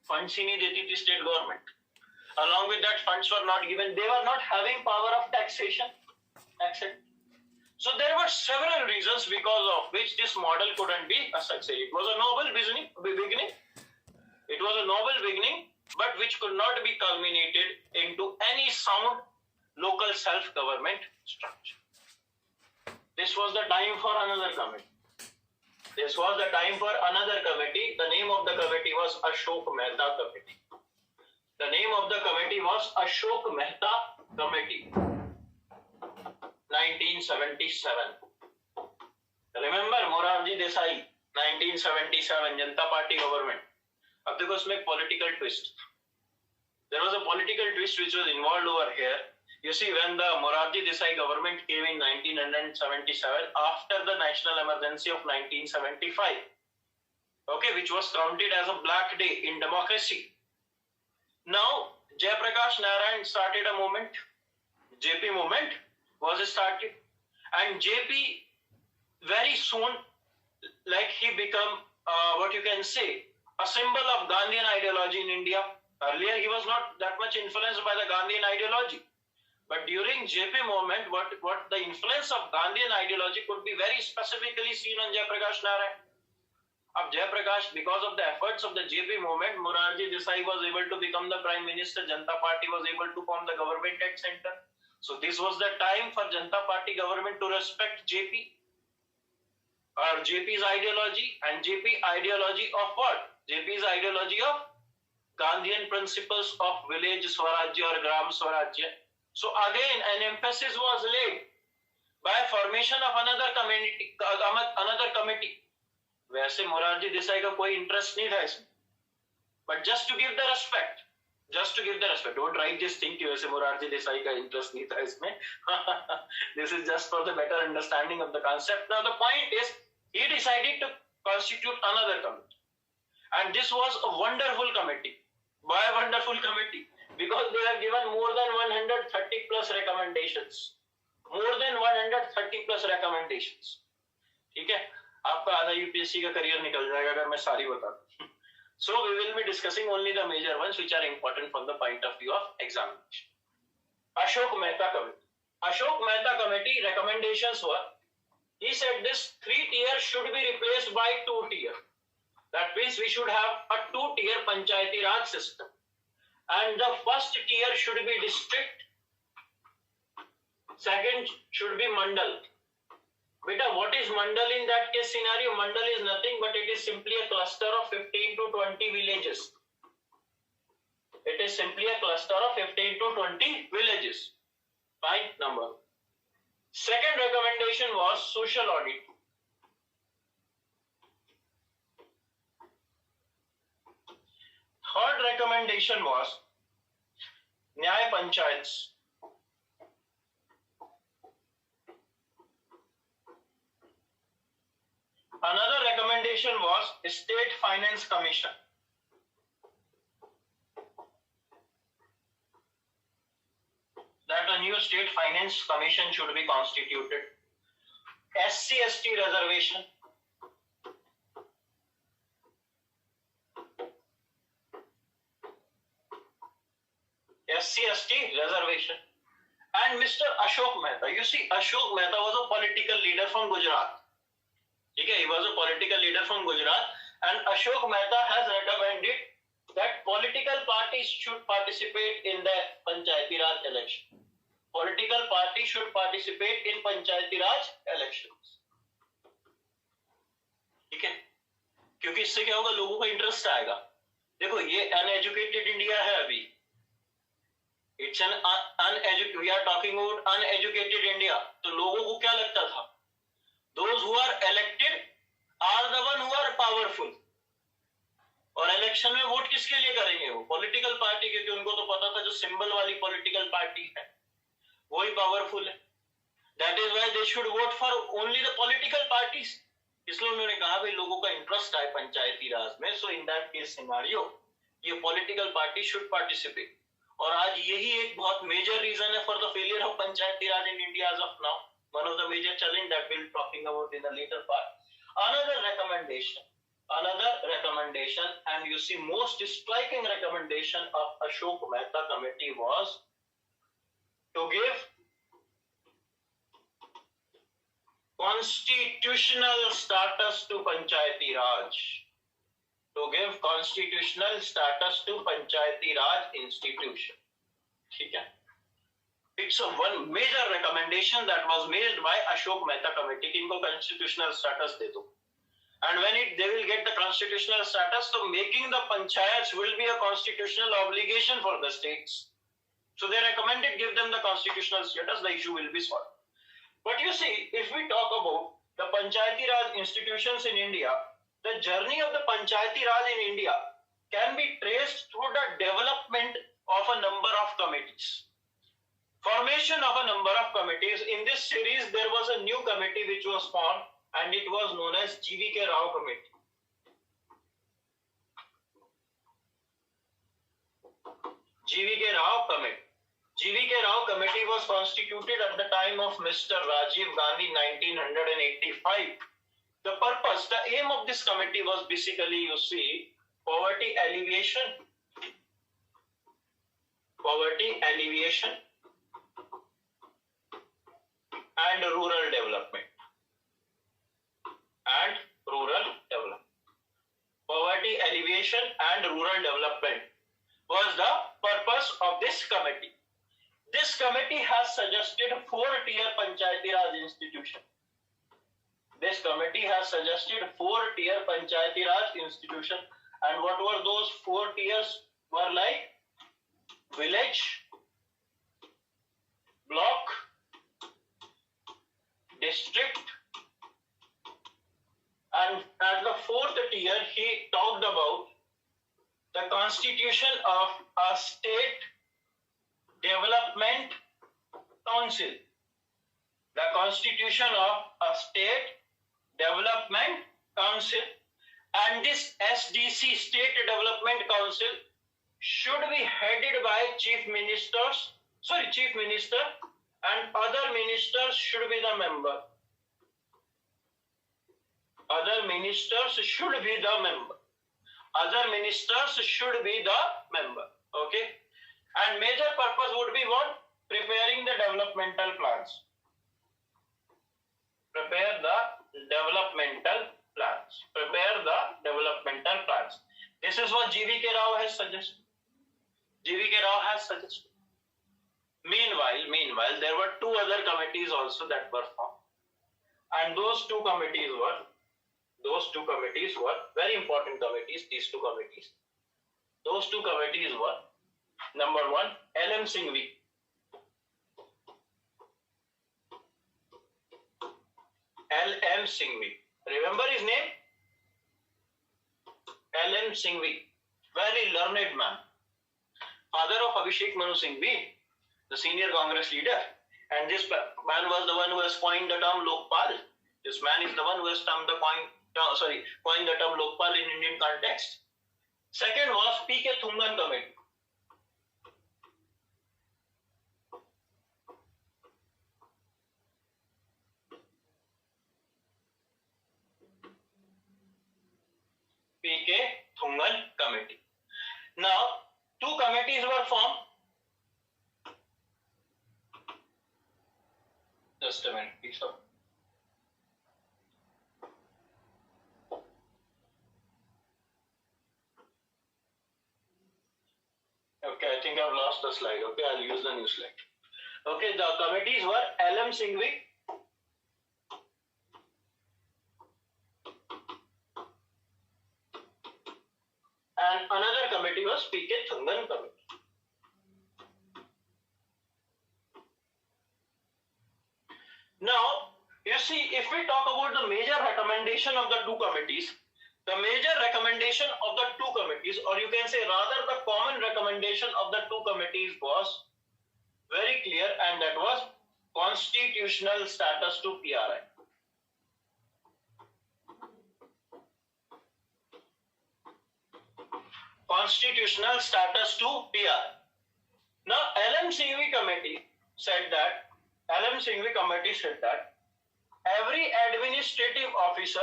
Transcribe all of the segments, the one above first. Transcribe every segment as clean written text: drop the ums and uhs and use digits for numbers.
Funds ही नहीं देती थी state government. Along with that, funds were not given. They were not having power of taxation. So there were several reasons because of which this model couldn't be a success. It was a noble beginning. It was a noble beginning, but which could not be culminated into any sound local self-government structure. This was the time for another committee. The name of the committee was Ashok Mehta Committee. The name of the committee was Ashok Mehta Committee. 1977. Remember Morarji Desai, 1977 Janata Party government. अब देखो इसमें political twist. There was a political twist which was involved over here. You see, when the Morarji Desai government came in 1977 after the national emergency of 1975, okay, which was counted as a black day in democracy. Now, Jayaprakash Narayan started a movement. JP movement was started, and JP very soon, like he become what you can say, a symbol of Gandhian ideology in India. Earlier, he was not that much influenced by the Gandhian ideology, but during JP movement, what the influence of Gandhian ideology could be very specifically seen on Jayaprakash Narayan. Of Jayaprakash, because of the efforts of the JP movement, Morarji Desai was able to become the Prime Minister. Janata Party was able to form the government at center. So this was the time for Janata Party government to respect JP or JP's ideology, and JP ideology of what? JP's ideology of Gandhian principles of village Swarajya or Gram Swarajya. So again, an emphasis was laid by formation of another committee. वैसे मोरारजी देसाई का कोई interest नहीं था इसमें, but just to give the respect, don't write this thing कि वैसे मोरारजी देसाई का interest नहीं था इसमें. This is just for the better understanding of the concept. Now the point is he decided to constitute another committee, and this was a wonderful committee. Why a wonderful committee? Because they have given more than 130 plus recommendations. ठीक है, आपका आधा UPSC का career निकल जाएगा अगर मैं सारी बता दूं. So we will be discussing only the major ones which are important from the point of view of examination. Ashok Mehta Committee recommendations were, he said this 3-tier should be replaced by 2-tier. That means we should have a 2-tier Panchayati Raj system, and the first tier should be district, second should be mandal. Beta, what is mandal in that case scenario? Mandal is nothing but it is simply a cluster of 15 to 20 villages. It is simply a cluster of 15 to 20 villages. Fine number. Second recommendation was social audit. Third recommendation was Nyay Panchayats. Another recommendation was State Finance Commission. That a new State Finance Commission should be constituted. SC/ST reservation. SC/ST reservation. And Mr. Ashok Mehta. You see, Ashok Mehta was a political leader from Gujarat. Okay, he was a political leader from Gujarat, and Ashok Mehta has recommended that political parties should participate in the Panchayati Raj election. Political parties should participate in Panchayati Raj elections. ठीक है, क्योंकि इससे क्या होगा, लोगों का interest आएगा. देखो, ये अनएजुकेटेड इंडिया है अभी. It's an we are talking about uneducated India. तो लोगों को क्या लगता था? Those who are elected are the one who are powerful. और इलेक्शन में वोट किसके लिए करेंगे? वो पॉलिटिकल पार्टी, क्योंकि उनको तो पता था जो सिंबल वाली पॉलिटिकल पार्टी है वही पावरफुल है. That is why they should vote for only the political parties. इसलिए उन्होंने कहा भाई लोगों का इंटरेस्ट है पंचायती राज में, so in that case scenario ये पॉलिटिकल पार्टी शुड पार्टिसिपेट. और आज यही एक बहुत मेजर रीजन है for the failure of Panchayati Raj in India as of now. One of the major challenge that we'll be talking about in the later part. Another recommendation Another recommendation, and you see most striking recommendation of Ashok Mehta committee was to give constitutional status to Panchayati Raj. To give constitutional status to Panchayati Raj institution. Okay. It's a one major recommendation that was made by Ashok Mehta committee. इनको constitutional status दे दो. And when they will get the constitutional status, so making the panchayats will be a constitutional obligation for the states. So they recommended give them the constitutional status, the issue will be solved. But you see, if we talk about the Panchayati Raj institutions in India, the journey of the Panchayati Raj in India can be traced through the development of a number of committees. Formation of a number of committees. In this series, there was a new committee which was formed, and it was known as GVK Rao Committee. GVK Rao Committee. GVK Rao Committee was constituted at the time of Mr. Rajiv Gandhi, 1985. The purpose, the aim of this committee was basically, you see, poverty alleviation, and rural development. Poverty alleviation and rural development was the purpose of this committee. This committee has suggested 4-tier Panchayati Raj institution. This committee has suggested 4-tier Panchayati Raj institution. And what were those 4 tiers? Were like village, block, district, and at the 4th tier, he talked about the constitution of a state development council. The constitution of a state development council, and this SDC, State Development Council, should be headed by chief minister, and other ministers should be the member. Other ministers should be the member. Okay. And major purpose would be what? Preparing the developmental plans. Prepare the developmental plans. This is what GVK Rao has suggested. Meanwhile, there were 2 other committees also that were formed. And those two committees were very important committees, these 2 committees. Those 2 committees were, number 1, L.M. Singhvi. L.M. Singhvi. Remember his name? L.M. Singhvi. Very learned man. Father of Abhishek Manu Singhvi, the senior Congress leader. And this man was the one who has coined the term Lokpal. This man is the one who has coined the term Lokpal in Indian context. Second was P.K. Thungan Committee. P.K. Thungan Committee. Now, 2 committees were formed. Just a minute, please. Okay, I think I've lost the slide. Okay, I'll use the new slide. Okay, the committees were L.M. Singhvi, and another committee was P.K. Thungan Committee. Now, you see, if we talk about the major recommendation of the 2 committees, the major recommendation of the 2 committees, or you can say rather the common recommendation of the 2 committees was very clear, and that was constitutional status to PRI. Constitutional status to PRI. Now, L.M. Singhvi committee said that every administrative officer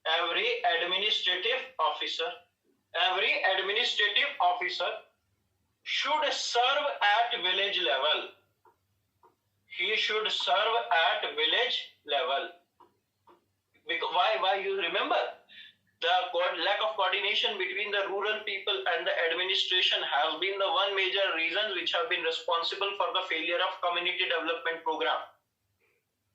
every administrative officer should serve at village level. He should serve at village level. Because why you remember? The lack of coordination between the rural people and the administration has been the one major reason which have been responsible for the failure of community development program.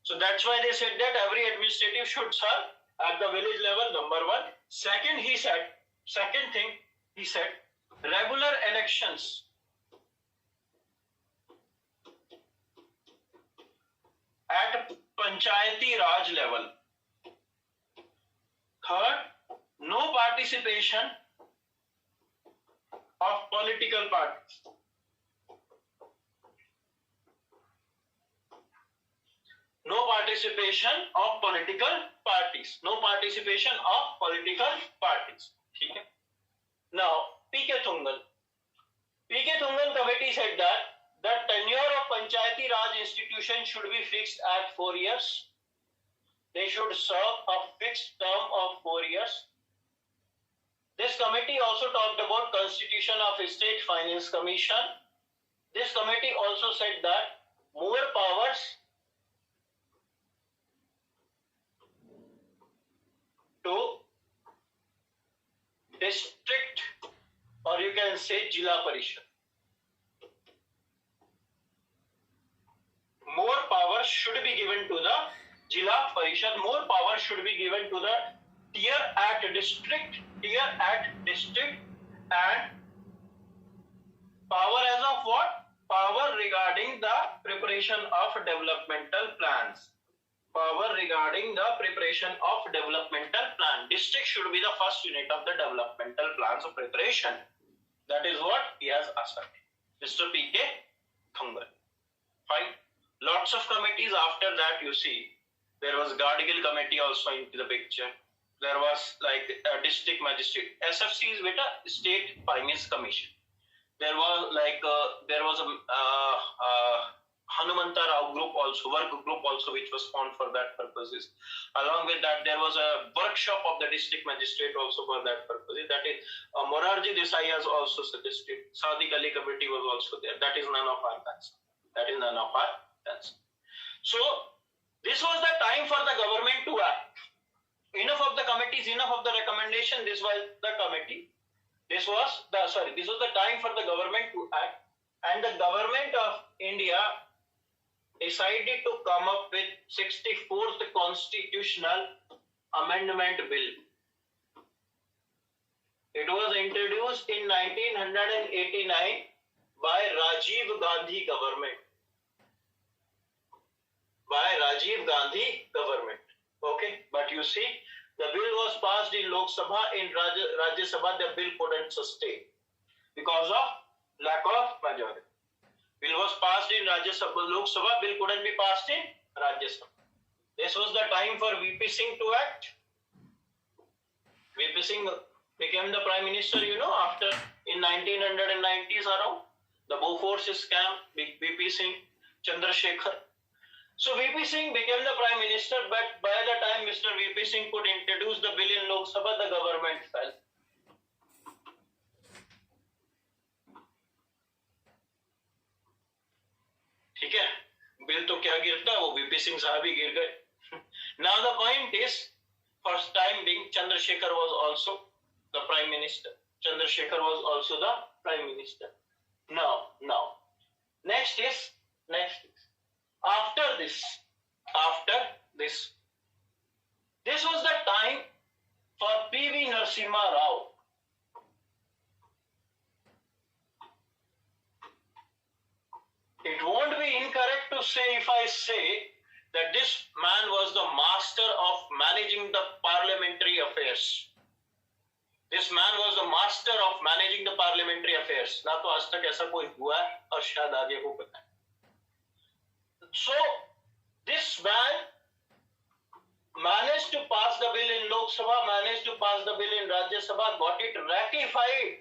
So that's why they said that every administrative should serve at the village level, number one. Second thing, he said, regular elections. At Panchayati Raj level. Third, no participation of political parties. No participation of political parties. No participation of political parties. Okay? Now, P.K. Thungal committee said that the tenure of Panchayati Raj institution should be fixed at 4 years. They should serve a fixed term of 4 years. This committee also talked about constitution of State Finance Commission. This committee also said that more powers to district, or you can say Jila Parishad. More power should be given to the Jila Parishad. More power should be given to the tier at district, and power as of what? Power regarding the preparation of developmental plans. Power regarding the preparation of developmental plan. District should be the first unit of the developmental plans of preparation. That is what he has asserted. Mr. P.K. Thungal. Fine. Lots of committees after that, you see. There was Gadgil committee also into the picture. There was like a district magistrate. SFC is with a state finance commission. There was like Hanumanta Rao group also, work group also, which was formed for that purposes. Along with that, there was a workshop of the district magistrate also for that purpose. That is, Morarji Desai has also suggested. Sadiq Ali committee was also there. That is none of our concern. So, this was the time for the government to act. Enough of the committees, enough of the recommendation. This was the committee. This was the time for the government to act. And the government of India decided to come up with 64th Constitutional Amendment Bill. It was introduced in 1989 by Rajiv Gandhi government. Okay, but you see, the bill was passed in Lok Sabha. In Rajya Sabha, the bill couldn't sustain because of lack of majority. Bill was passed in Rajya Sabha, Lok Sabha, bill couldn't be passed in Rajya Sabha. This was the time for VP Singh to act. VP Singh became the Prime Minister, after in 1990s around, the Bofors scam, VP Singh, Chandrasekhar. So VP Singh became the Prime Minister, but by the time Mr. VP Singh could introduce the bill in Lok Sabha, the government fell. ठीक है, bill तो क्या गिरता, वो VP Singh साहब ही गिर गए. Now the point is, first time being, Chandrasekhar was also the Prime Minister. Now, next is. After this, this was the time for P.V. Narasimha Rao. It won't be incorrect to say if I say that this man was the master of managing the parliamentary affairs. This man was the master of managing the parliamentary affairs. ना तो आज तक ऐसा कोई हुआ है और शायद आगे को पता है. So, this man managed to pass the bill in Lok Sabha, managed to pass the bill in Rajya Sabha, got it ratified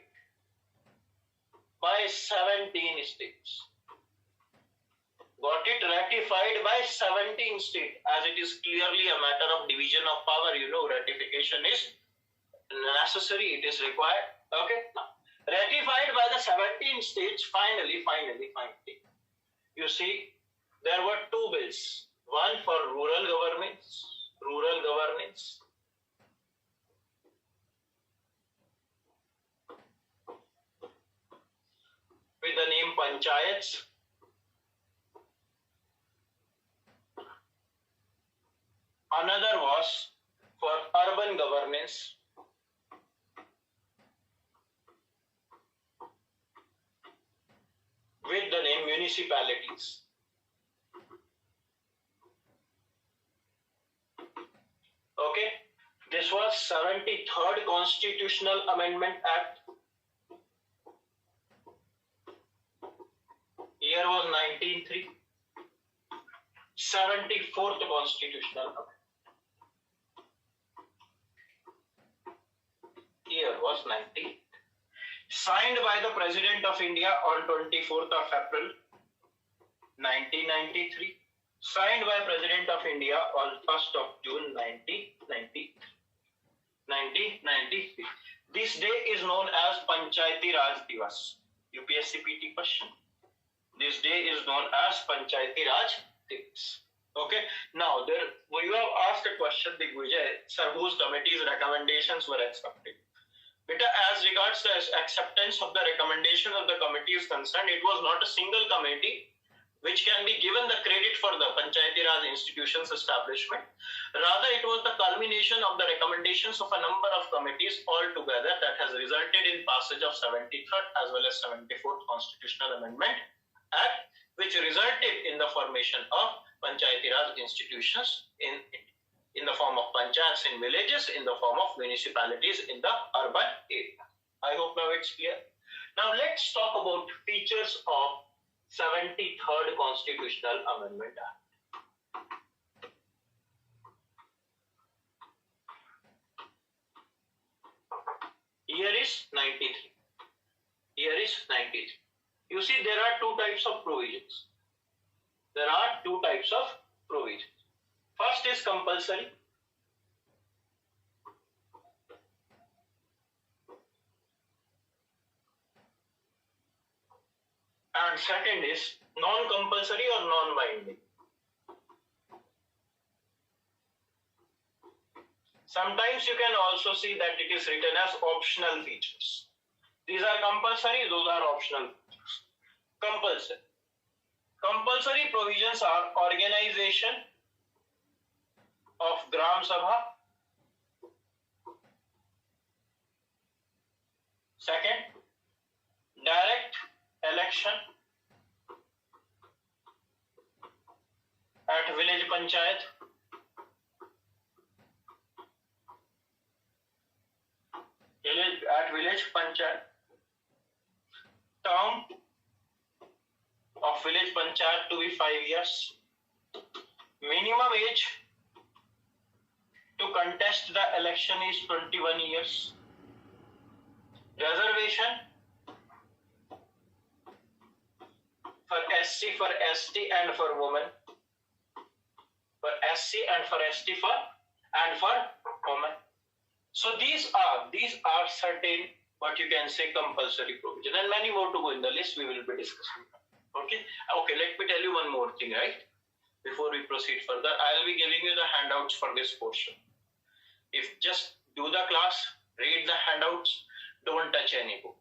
by 17 states. got it ratified by 17 states, as it is clearly a matter of division of power. You know, ratification is necessary, it is required. Okay, now ratified by the 17 states. Finally, you see, there were two bills. One for rural governance, with the name Panchayats. Another was for urban governance, with the name municipalities. Okay, this was 73rd Constitutional Amendment Act. Year was 1903. 74th Constitutional Amendment. Year was 19. Signed by the President of India on 24th of April 1993. Signed by President of India on 1st of June 1993. This day is known as Panchayati Raj Divas. UPSC PT question. This day is known as Panchayati Raj Divas. Okay. Now, you have asked a question, Digvijay, sir, whose committee's recommendations were accepted? Beta, as regards the acceptance of the recommendation of the committee is concerned, it was not a single committee which can be given the credit for the Panchayati Raj institutions establishment. Rather, it was the culmination of the recommendations of a number of committees all together that has resulted in passage of 73rd as well as 74th Constitutional Amendment Act, which resulted in the formation of Panchayati Raj institutions in the form of panchayats in villages, in the form of municipalities in the urban area. I hope now it's clear. Now let's talk about features of 73rd Constitutional Amendment Act. Year is 93. You see, there are two types of provisions. First is compulsory. And second is non-compulsory or non-binding. Sometimes you can also see that it is written as optional features. These are compulsory, those are optional features. Compulsory provisions are organization of Gram Sabha. Second, direct election at village panchayat. Term of village panchayat to be 5 years. Minimum age to contest the election is 21 years. Reservation for SC, for ST and for women. For SC and for ST and for women. So these are certain, what you can say, compulsory provision, and many more to go in the list we will be discussing. Okay, let me tell you one more thing, right? Before we proceed further, I'll be giving you the handouts for this portion. If just do the class, read the handouts, don't touch any book.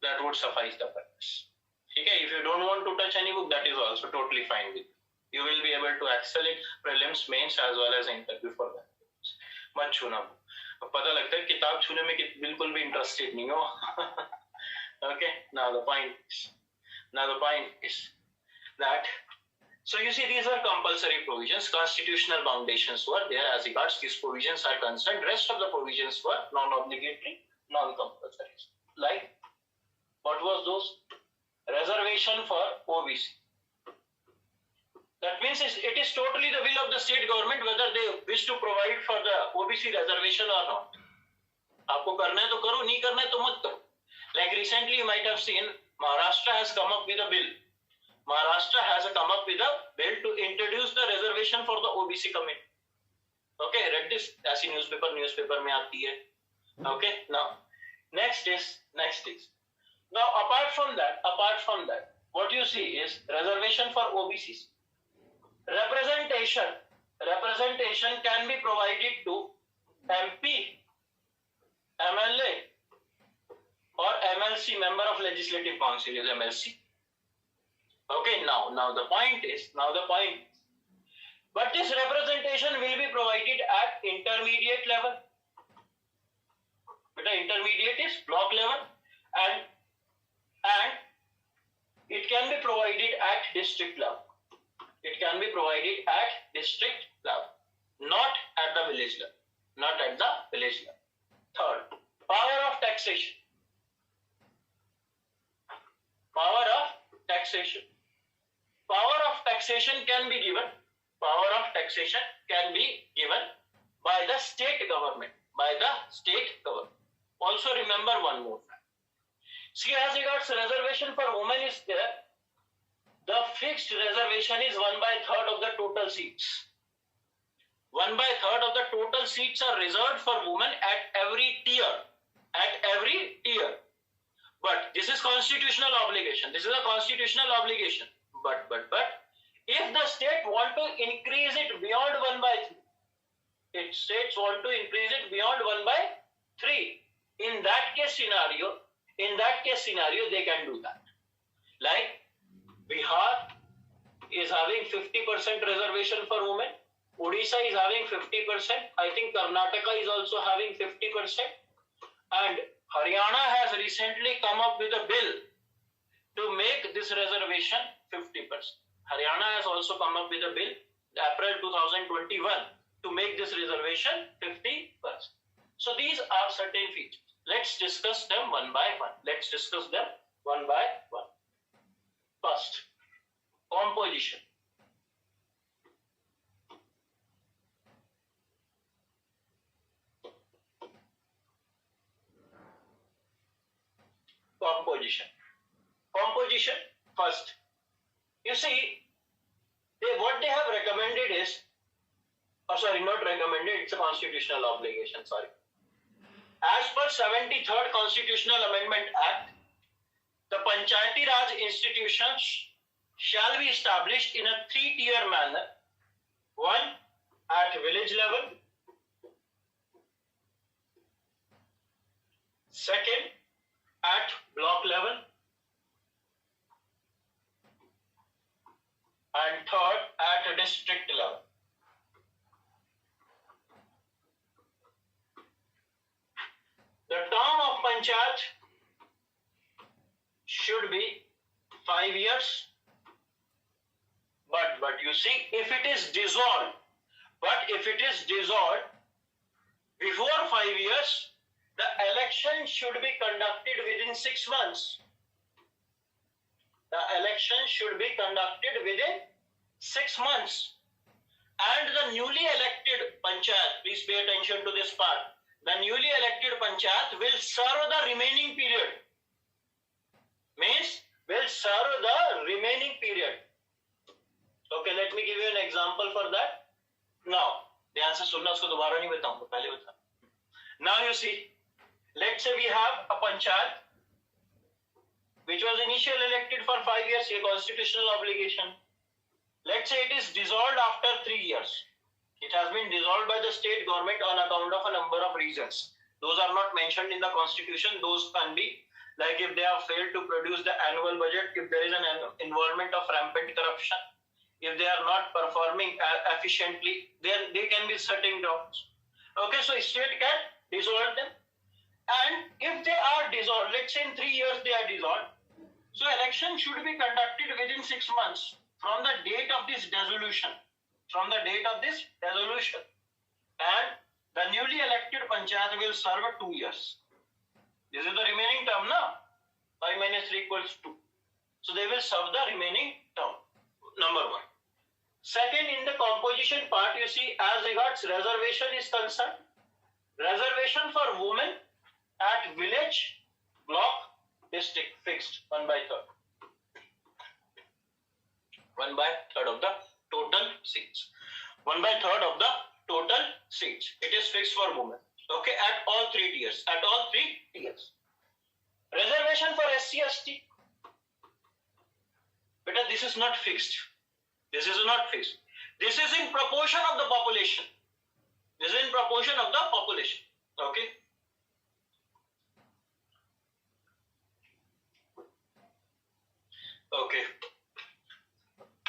That would suffice the purpose. Okay, if you don't want to touch any book, that is also totally fine with you. You will be able to excel in prelims, mains as well as interview for that. मत छूना, पता लगता है किताब छूने में बिल्कुल भी इंटरेस्टेड नहीं हो. Okay, now the point is that, so you see, these are compulsory provisions. Constitutional foundations were there as regards these provisions are concerned. Rest of the provisions were non-obligatory, non-compulsory. Like, what was those? Reservation for OBC. That means it is totally the will of the state government whether they wish to provide for the OBC reservation or not. आपको करना है तो करो, नहीं करना है तो मत करो. Like recently you might have seen, Maharashtra has come up with a bill Maharashtra has come up with a bill to introduce the reservation for the OBC community. Okay, read this. ऐसी newspaper में आती है. Okay, now next is now apart from that, what you see is reservation for OBCs. Representation can be provided to MP, MLA, or MLC, member of Legislative Council is MLC. Okay, now the point is, but this representation will be provided at intermediate level. But the intermediate is block level, and it can be provided at district level. It can be provided at district level, not at the village level. Third, power of taxation. Power of taxation can be given. By the state government. Also remember one more fact. See, as regards reservation for women is there. The fixed reservation is 1/3 of the total seats. 1/3 of the total seats are reserved for women at every tier. But this is constitutional obligation. But if the state want to increase it beyond 1/3, in that case scenario, they can do that. Like Bihar is having 50% reservation for women. Odisha is having 50%. I think Karnataka is also having 50%. And Haryana has recently come up with a bill to make this reservation 50%. Haryana has also come up with a bill, April 2021, to make this reservation 50%. So these are certain features. Let's discuss them one by one. First, composition. Composition. First, you see, what they have recommended is, not recommended, it's a constitutional obligation, sorry. As per 73rd Constitutional Amendment Act, the Panchayati Raj institutions shall be established in a 3-tier manner. 1, at village level. 2nd, at block level. And 3rd, at district level. The term of Panchayat should be 5 years. But you see, if it is dissolved before 5 years, the election should be conducted within 6 months. And the newly elected Panchayat, please pay attention to this part, the newly elected Panchayat will serve the remaining period. Okay, let me give you an example for that. Now, ध्यान से सुनना, उसको दोबारा नहीं बताऊंगा, पहले बता. Now you see, let's say we have a Panchayat which was initially elected for 5 years, a constitutional obligation. Let's say it is dissolved after 3 years. It has been dissolved by the state government on account of a number of reasons. Those are not mentioned in the constitution. Those can be like if they have failed to produce the annual budget, if there is an involvement of rampant corruption, if they are not performing efficiently, then they can be certain grounds. Okay, so state can dissolve them. And if they are dissolved, let's say in 3 years they are dissolved, so election should be conducted within 6 months from the date of this dissolution. And the newly elected Panchayat will serve 2 years. This is the remaining term now. 5 minus 3 equals 2. So they will serve the remaining term. Number 1. Second, in the composition part, you see, as regards reservation is concerned, reservation for women at village, block, district, fixed 1/3. 1/3 of the total seats. 1/3 of the total seats. It is fixed for women. Okay, at all three tiers. At all three tiers. Reservation for SC ST. But this is not fixed. This is not fixed. This is in proportion of the population. This is in proportion of the population. Okay. Okay.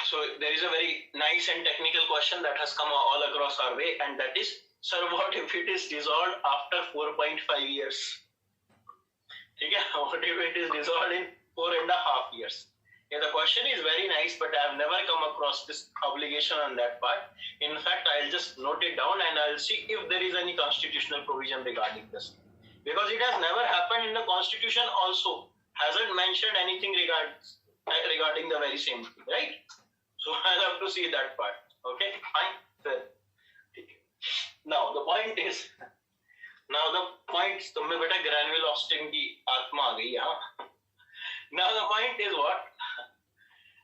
So there is a very nice and technical question that has come all across our way, and that is, sir, what if it is dissolved after 4.5 years? Okay, what if it is dissolved in 4.5 years? Yeah, the question is very nice, but I have never come across this obligation on that part. In fact, I'll just note it down and I'll see if there is any constitutional provision regarding this. Because it has never happened in the constitution also. Hasn't mentioned anything regarding the very same thing, right? So I'll have to see that part. Okay, fine. Fair. Now the point is, तुम्हें बेटा ग्रैन्युल Austin की आत्मा आ गई, हाँ. Now the point is what?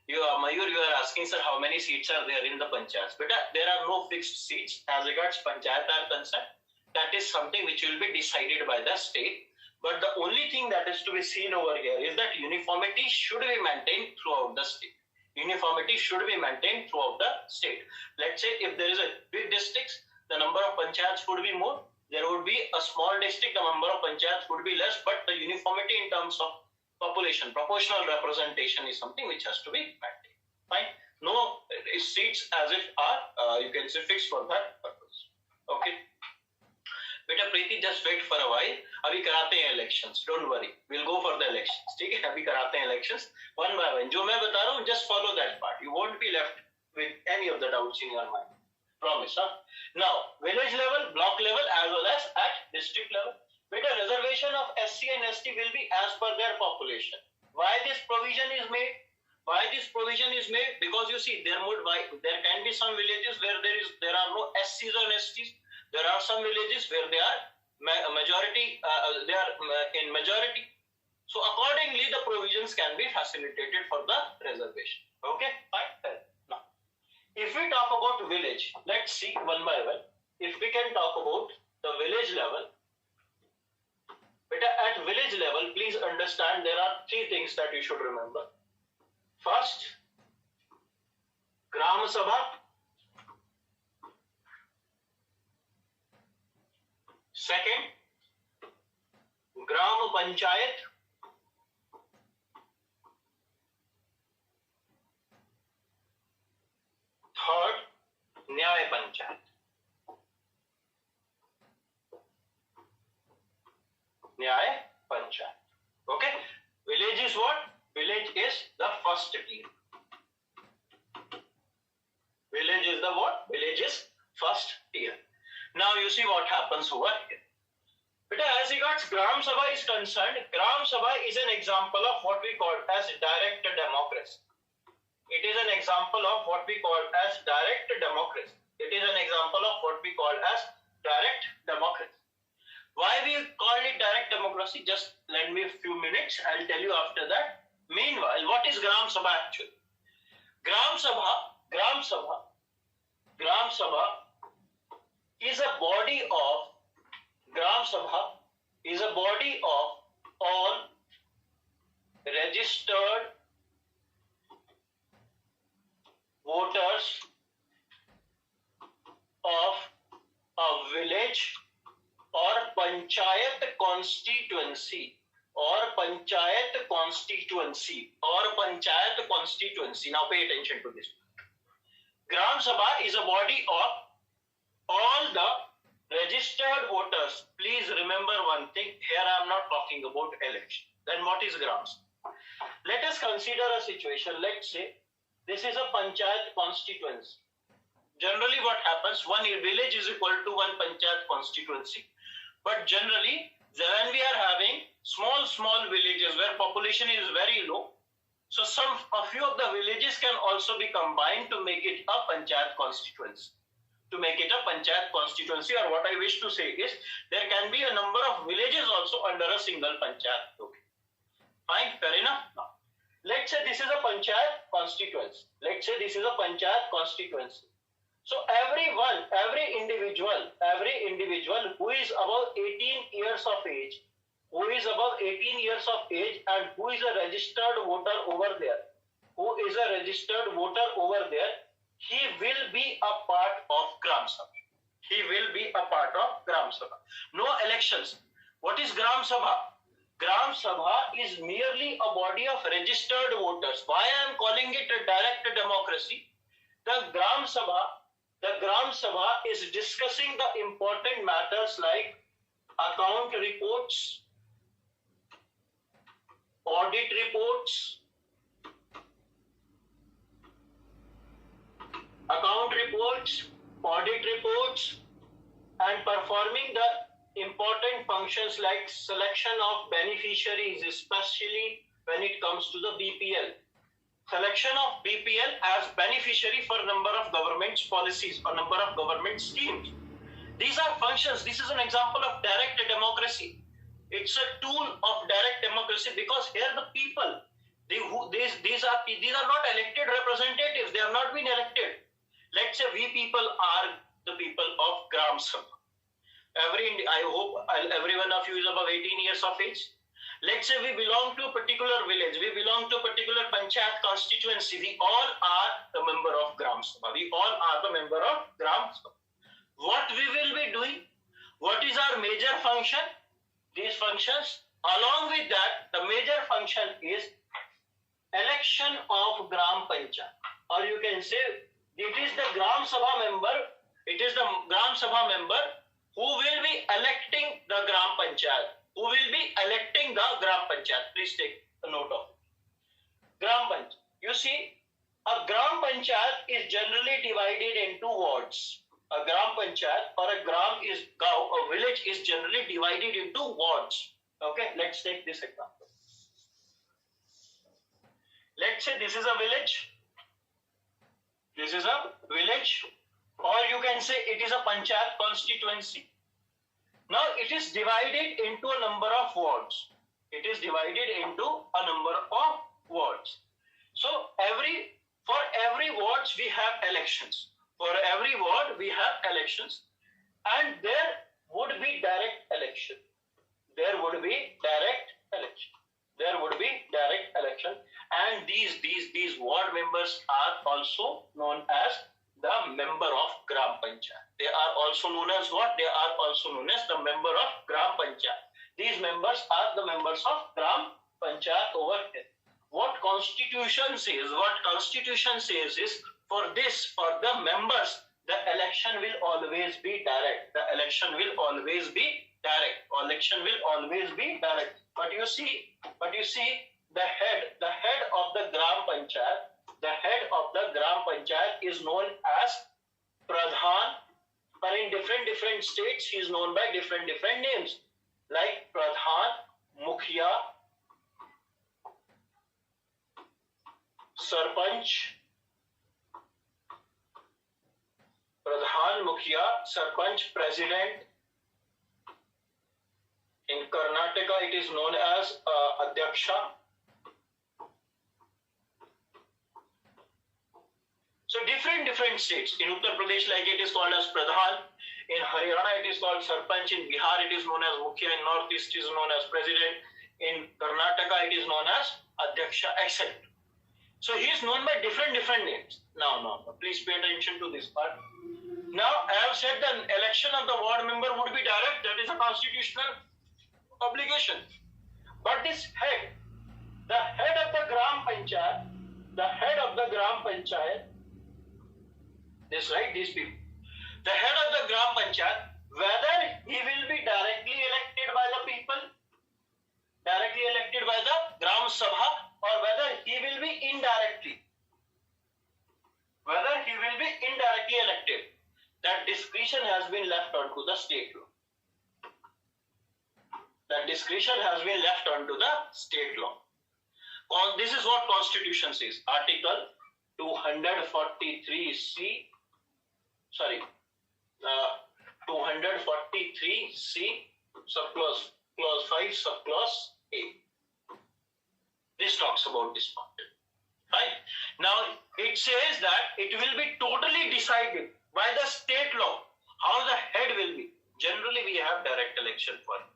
Mayur, you are asking, sir, how many seats are there in the panchayats? But there are no fixed seats as regards panchayat are concerned. That is something which will be decided by the state. But the only thing that is to be seen over here is that uniformity should be maintained throughout the state. Uniformity should be maintained throughout the state. Let's say if there is a big district, the number of panchayats would be more. There would be a small district, the number of panchayats would be less, but the uniformity in terms of population, proportional representation is something which has to be maintained. Fine. No seats as if are, you can say, fixed for that purpose. Okay. बेटा प्रीति, just wait for a while. अभी कराते हैं elections. Don't worry. We'll go for the elections. ठीक है? अभी कराते हैं elections. One by one. जो मैं बता रहा हूँ, just follow that part. You won't be left with any of the doubts in your mind. Promise, huh? Now, village level, block level, as well as at district level. But a reservation of SC and ST will be as per their population. Why this provision is made? Why this provision is made? Because you see, there can be some villages where there are no SCs or STs. There are some villages where they are majority. They are in majority. So accordingly, the provisions can be facilitated for the reservation. Okay, fine. Now, if we talk about village, let's see one by one. If we can talk about the village level. But at village level, please understand there are three things that you should remember. First, Gram Sabha. Second, Gram Panchayat. Third, Nyay Panchayat. Nyay Panchayat. Okay. Village is what? Village is the first tier. Village is the what? Village is first tier. Now you see what happens over here. But as regards Gram Sabha is concerned, Gram Sabha is an example of what we call as direct democracy. It is an example of what we call as direct democracy. It is an example of what we call as direct democracy. Why we call it direct democracy? Just lend me a few minutes. I'll tell you after that. Meanwhile, what is Gram Sabha actually? Gram Sabha is a body of all registered voters of a village or panchayat constituency. Now pay attention to this. Gram Sabha is a body of all the registered voters. Please remember one thing. Here I am not talking about election. Then what is Gram Sabha? Let us consider a situation. Let's say this is a panchayat constituency. Generally what happens, one village is equal to one panchayat constituency. But generally, when we are having small villages where population is very low, so a few of the villages can also be combined to make it a panchayat constituency. Or what I wish to say is, there can be a number of villages also under a single panchayat. Okay. Fine, fair enough. Now, Let's say this is a panchayat constituency. Let's say this is a panchayat constituency. So every individual who is above 18 years of age, and who is a registered voter over there, he will be a part of Gram Sabha. No elections. What is Gram Sabha? Gram Sabha is merely a body of registered voters. Why I am calling it a direct democracy? The Gram Sabha is discussing the important matters like account reports, audit reports, and performing the important functions like selection of beneficiaries, especially when it comes to the BPL. Selection of BPL as beneficiary for number of government policies or number of government schemes. These are functions. This is an example of direct democracy. It's a tool of direct democracy because here the people, these are not elected representatives. They have not been elected. Let's say we people are the people of Gram Sabha. I hope every one of you is above 18 years of age. Let's say we belong to a particular village, we belong to a particular panchayat constituency. We all are the member of Gram Sabha. What we will be doing? What is our major function? These functions. Along with that, the major function is election of Gram Panchayat. Or you can say it is the Gram Sabha member. Who will be electing the Gram Panchayat. Please take a note of it. Gram Panchayat. You see, a Gram Panchayat is generally divided into wards. A Gram Panchayat or a village is generally divided into wards. Okay, let's take this example. Let's say this is a village. Or you can say it is a panchayat constituency. Now it is divided into a number of wards. So for every ward we have elections. And there would be direct election. And these ward members are also known as the member of Gram Panchayat. They are also known as what? They are also known as the member of Gram Panchayat. These members are the members of Gram Panchayat over here. What Constitution says is for the members, the election will always be direct. But you see, the head of the Gram Panchayat is known as Pradhan, but in different states he is known by different names like Pradhan, Mukhia, Sarpanch. President. In Karnataka it is known as Adhyaksha. So different states. In Uttar Pradesh, like it is called as Pradhan. In Haryana, it is called Sarpanch. In Bihar, it is known as Mukhya. In Northeast, it is known as President. In Karnataka, it is known as Adhyaksha, etc. So he is known by different names. Now, please pay attention to this part. Now, I have said the election of the ward member would be direct. That is a constitutional obligation. But this the head of the Gram Panchayat, these people. The head of the Gram Panchayat, whether he will be directly elected by the people, directly elected by the Gram Sabha, or whether he will be indirectly elected, that discretion has been left onto the state law. This is what Constitution says. Article 243C, 243C, clause 5, subclause A. This talks about this part. Fine. Now it says that it will be totally decided by the state law how the head will be. Generally we have direct election for it.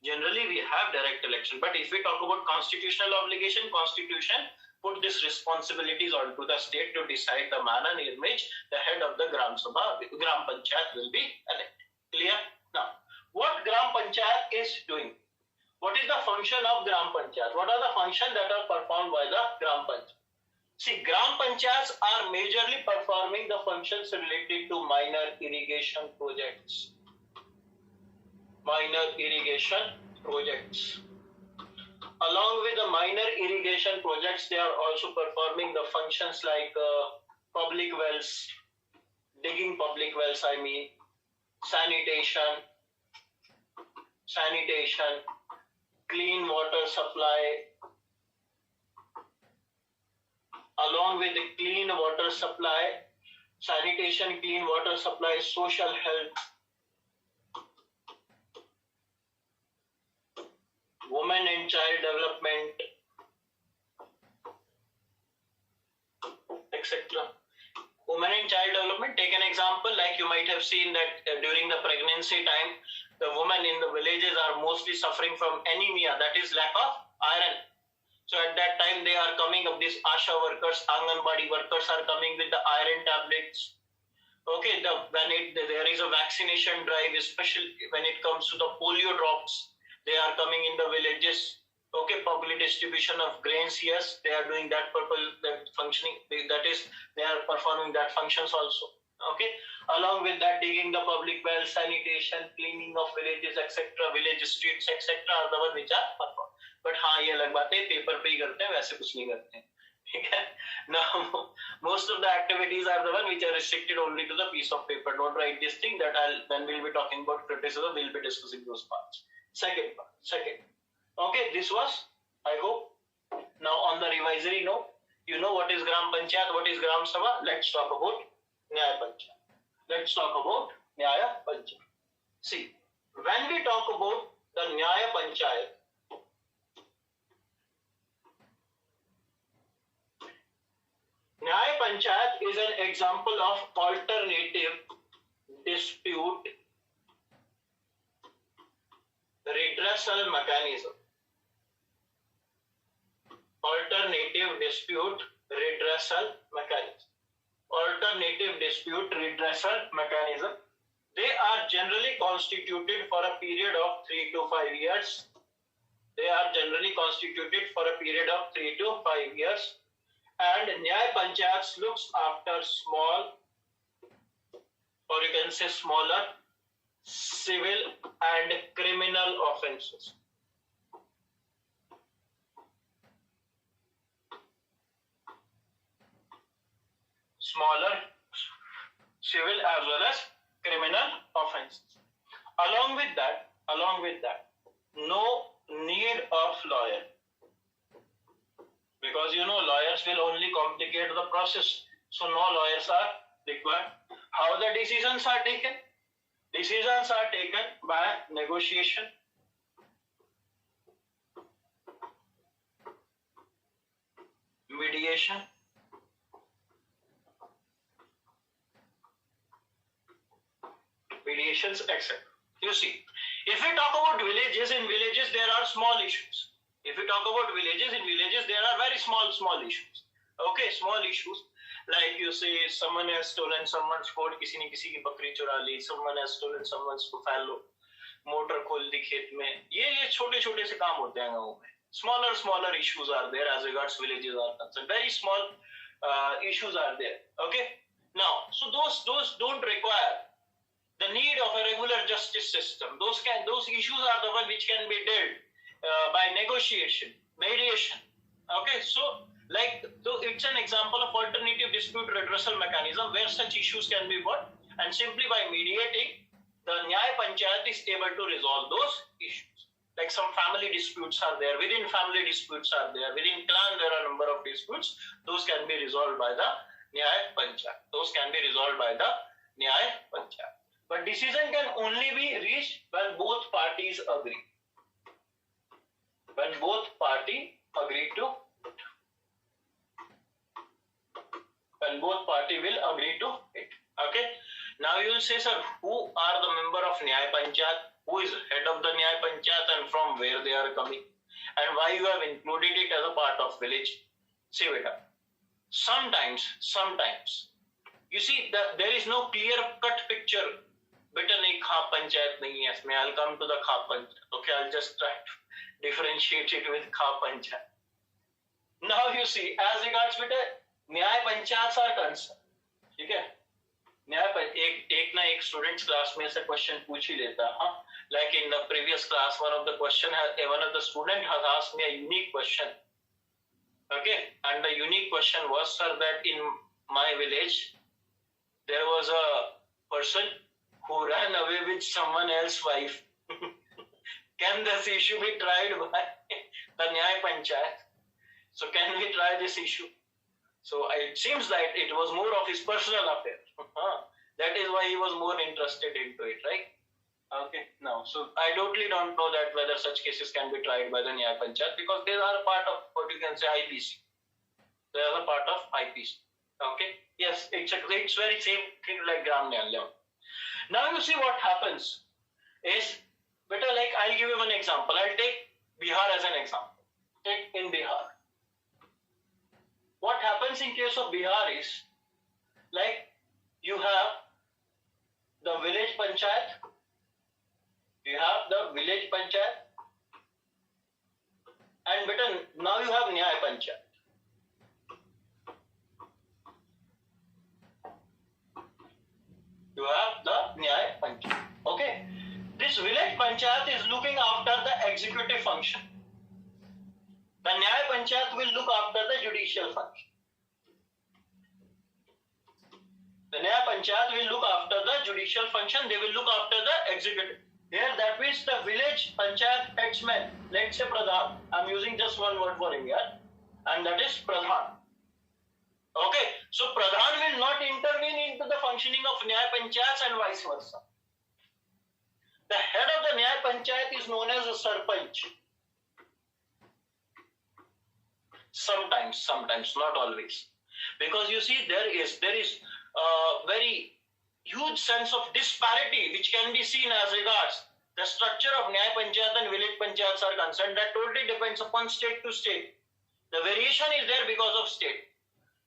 Generally we have direct election, but if we talk about constitutional obligation, constitution put these responsibilities onto the state to decide the manner in which the head of the Gram Sabha, Gram Panchayat will be elected. Clear? Now, what Gram Panchayat is doing? What is the function of Gram Panchayat? What are the functions that are performed by the Gram Panchayat? See, Gram Panchayats are majorly performing the functions related to minor irrigation projects. Minor irrigation projects. Along with the minor irrigation projects, they are also performing the functions like public wells, digging public wells, sanitation, clean water supply. Along with the clean water supply, sanitation, clean water supply, social health, women and child development, etc. Women and child development, take an example, like you might have seen that during the pregnancy time, the women in the villages are mostly suffering from anemia, that is lack of iron. So at that time they are coming up, these Asha workers, Anganwadi workers are coming with the iron tablets. Okay, there is a vaccination drive, especially when it comes to the polio drops. They are coming in the villages. Okay, public distribution of grains, yes, they are doing that purpose, that functioning, that is, they are performing that functions also. Okay, along with that, digging the public wells, sanitation, cleaning of villages, etc., village streets, etc., are the one which are performed. But हाँ ये अलग बात है, paper पे ही करते हैं, वैसे कुछ नहीं करते हैं. ठीक है? Now most of the activities are the one which are restricted only to the piece of paper. Don't write this thing that when we'll be talking about criticism, we'll be discussing those parts. Second part. Okay, this was, I hope. Now on the revisory note, you know what is Gram Panchayat, what is Gram Sabha. Let's talk about Nyaya Panchayat. See, when we talk about the Nyaya Panchayat, Nyaya Panchayat is an example of alternative dispute redressal mechanism. Alternative dispute redressal mechanism. They are generally constituted for a period of 3 to 5 years. And Nyaya Panchayats looks after small, or you can say smaller, civil and criminal offences. Smaller civil as well as criminal offenses. Along with that, no need of lawyer. Because you know lawyers will only complicate the process. So no lawyers are required. How the decisions are taken? Decisions are taken by negotiation, mediation, mediations, etc. You see, if we talk about villages, in villages there are small issues. If we talk about villages, in villages there are very small issues. Okay, small issues. Like you say, someone has stolen someone's goat, किसी ने किसी की बकरी चुरा ली, someone has stolen someone's buffalo, motor खोल दी खेत में. ये छोटे से काम होते हैं गाँव में. Smaller issues are there as regards villages are concerned. Very small issues are there. Okay. Now, so those don't require the need of a regular justice system. Those issues are the one which can be dealt by negotiation, mediation. Okay, so it's an example of alternative dispute redressal mechanism where such issues can be brought, and simply by mediating, the Nyaya Panchayat is able to resolve those issues. Like some family disputes are there, within family disputes are there, within clan there are a number of disputes. Those can be resolved by the Nyaya Panchayat. But decision can only be reached when both parties agree. When both parties agree to it. And both party will agree to it. Okay. Now you will say, sir, who are the member of Nyay Panchayat? Who is head of the Nyay Panchayat and from where they are coming? And why you have included it as a part of village? See, beta. Sometimes, you see that there is no clear-cut picture. Beta, nahi Khap Panchayat nahi hai isme. I'll come to the Khap Panchayat. Okay, I'll just try to differentiate it with Khap Panchayat. Now you see, as regards beta, Nyay Panchayats are concerned. ठीक है? एक ना एक students class में से question पूछ ही लेता, हाँ, like in the previous class one of the student has asked me a unique question, okay, and the unique question was, sir, that in my village there was a person who ran away with someone else's wife. Can this issue be tried by the Nyay Panchayat? So can we try this issue? So it seems that it was more of his personal affair. That is why he was more interested into it, right? Okay, now, so I totally don't know that whether such cases can be tried by the Nyay Panchayat, because they are a part of what you can say IPC. They are a part of IPC. Okay, yes, it's very same thing like Gram Nyayalayam. Now you see what happens is, better, like I'll give you one example. I'll take Bihar as an example. Take in Bihar. What happens in case of Bihar is, like, you have the village panchayat, and better, now you have Nyay Panchayat. You have the Nyay Panchayat. Okay, this village panchayat is looking after the executive function. The Nyay Panchayat will look after the judicial function. The Nyay Panchayat will look after the judicial function. They will look after the executive. Here, that means the village Panchayat headsman, let's say Pradhan. I'm using just one word for him here, and that is Pradhan. Okay, so Pradhan will not intervene into the functioning of Nyay Panchayats and vice versa. The head of the Nyay Panchayat is known as a Sarpanch. Sometimes, not always. Because you see, there is a very huge sense of disparity which can be seen as regards the structure of Nyay Panchayat and village panchayats are concerned. That totally depends upon state to state. The variation is there because of state.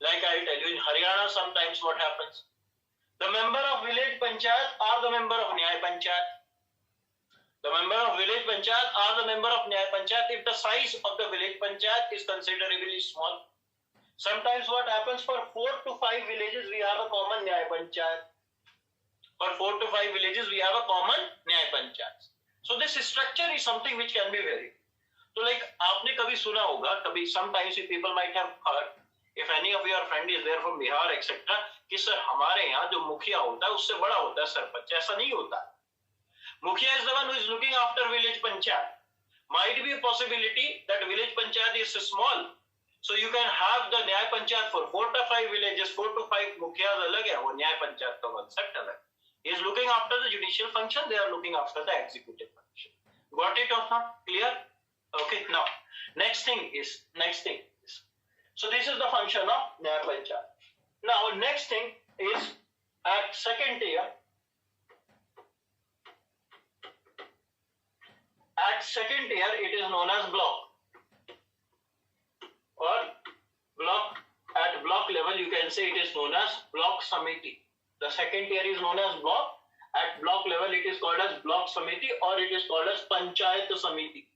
Like I tell you, in Haryana sometimes what happens? The member of village panchayat are the member of Nyay Panchayat. The member of village panchayat are the member of Nyay Panchayat if the size of the village panchayat is considerably small. Sometimes what happens, for 4 to 5 villages we have a common Nyay Panchayat. For 4 to 5 villages we have a common Nyay Panchayat. So this structure is something which can be varied. So like आपने कभी सुना होगा, कभी sometimes people might have heard, if any of your friend is there from Bihar etc, कि sir हमारे यहाँ जो मुखिया होता है उससे बड़ा होता है सरपंच. ऐसा नहीं होता. Mukhya is the one who is looking after village panchayat. Might be a possibility that village panchayat is small, so you can have the Nyay Panchayat for 4 to 5 villages, 4 to 5 Mukhyas alag hai, wo Nyay Panchayat ka concept alag. He is looking after the judicial function, they are looking after the executive function. Got it or not? Clear? Okay, now, next thing is, so this is the function of Nyay Panchayat. Now, next thing is, at second tier, it is known as block. Or block, at block level you can say it is known as block samiti. The second tier is known as block. At block level it is called as block samiti, or it is called as panchayat samiti.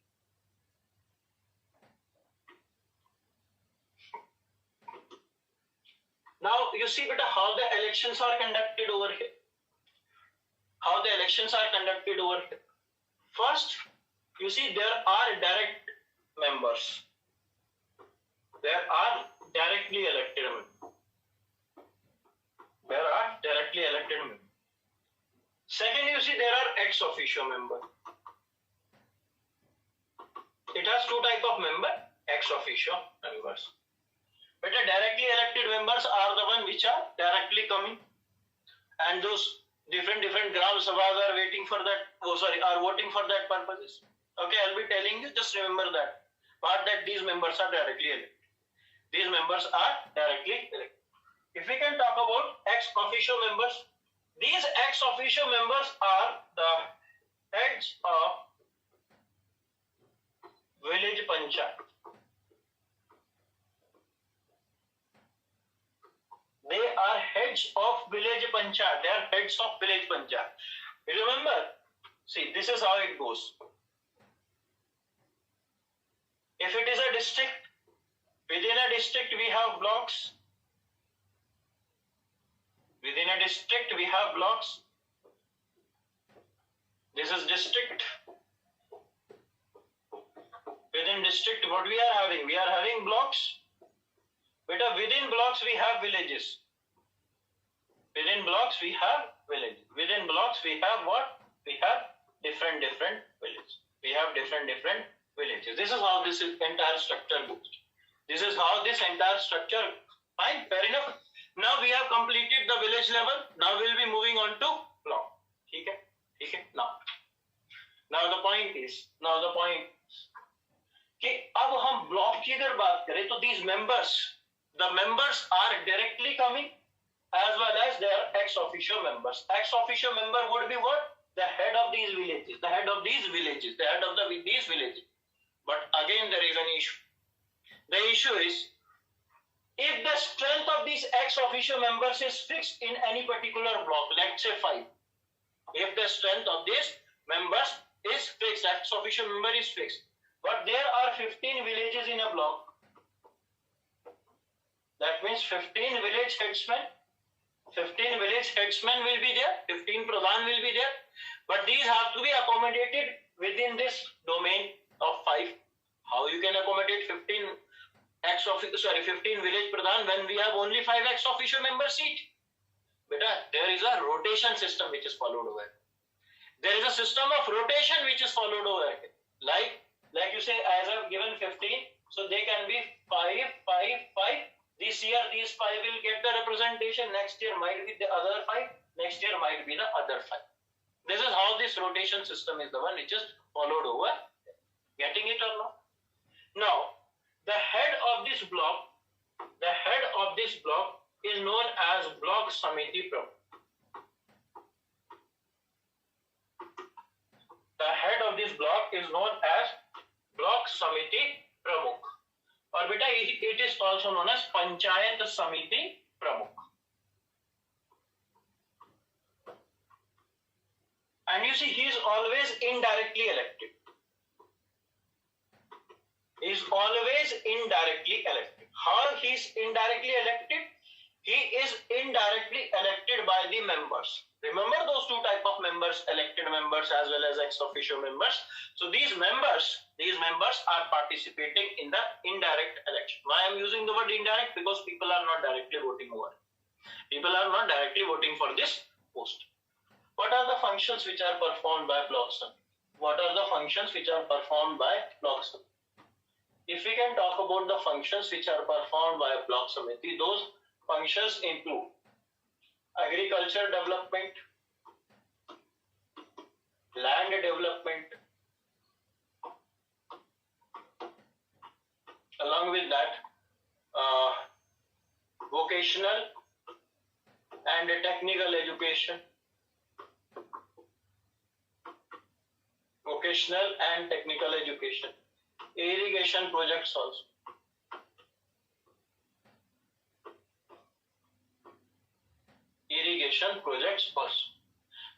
Now you see beta how the elections are conducted over here. First, you see there are direct members. There are directly elected members. Second, you see there are ex officio members. It has two types of member, ex officio members. But the directly elected members are the one which are directly coming, and those different Gram Sabhas are voting for that purposes. Okay, I'll be telling you, just remember that. part that these members are directly elected. These members are directly elected. If we can talk about ex officio members, these ex officio members are the heads of village panchayat. They are heads of village panchayat. They are heads of village panchayat. Remember, see, this is how it goes. If it is a district, within a district we have blocks. Within a district we have blocks. This is district. Within district, what we are having? We are having blocks. But within blocks we have villages. Within blocks we have villages. Within blocks we have what? We have different villages. We have different villages. This is how this entire structure goes. This is how this entire structure. Fine, fair enough. Now we have completed the village level. Now we will be moving on to block. Okay. Now the point is कि अब हम block की अगर बात करें तो these members, the members are directly coming as well as their ex officio members. Ex officio member would be what? The head of these villages. The head of these villages. The head of these villages. But again there is an issue. The issue is, if the strength of these ex officio members is fixed in any particular block, let's say 5. If the strength of these members is fixed, ex officio member is fixed, but there are 15 villages in a block, that means 15 village headsmen. 15 village headsmen will be there, 15 pradhan will be there, but these have to be accommodated within this domain of 5. How you can accommodate 15 village pradhan when we have only 5 ex officio members each? Beta, there is a rotation system which is followed over. There is a system of rotation which is followed over. Like you say, as I've given 15, so they can be 5, 5, 5. This year, these 5 will get the representation. Next year might be the other 5. Next year might be the other 5. This is how this rotation system is the one which is followed over. Getting it or not? Now, the head of this block is known as Block Samiti Pramukh. The head of this block is known as Block Samiti Pramukh. Or beta, it is also known as Panchayat Samiti Pramukh. And you see, he is always indirectly elected. He is always indirectly elected. How he is indirectly elected? He is indirectly elected by the members. Remember those two type of members, elected members as well as ex officio members. So these members are participating in the indirect election. Why I am using the word indirect? Because people are not directly voting over it. People are not directly voting for this post. What are the functions which are performed by Block Samiti? What are the functions which are performed by Block Samiti? If we can talk about the functions which are performed by Block Samiti, those functions include agriculture development, land development, along with that vocational and technical education, irrigation projects also.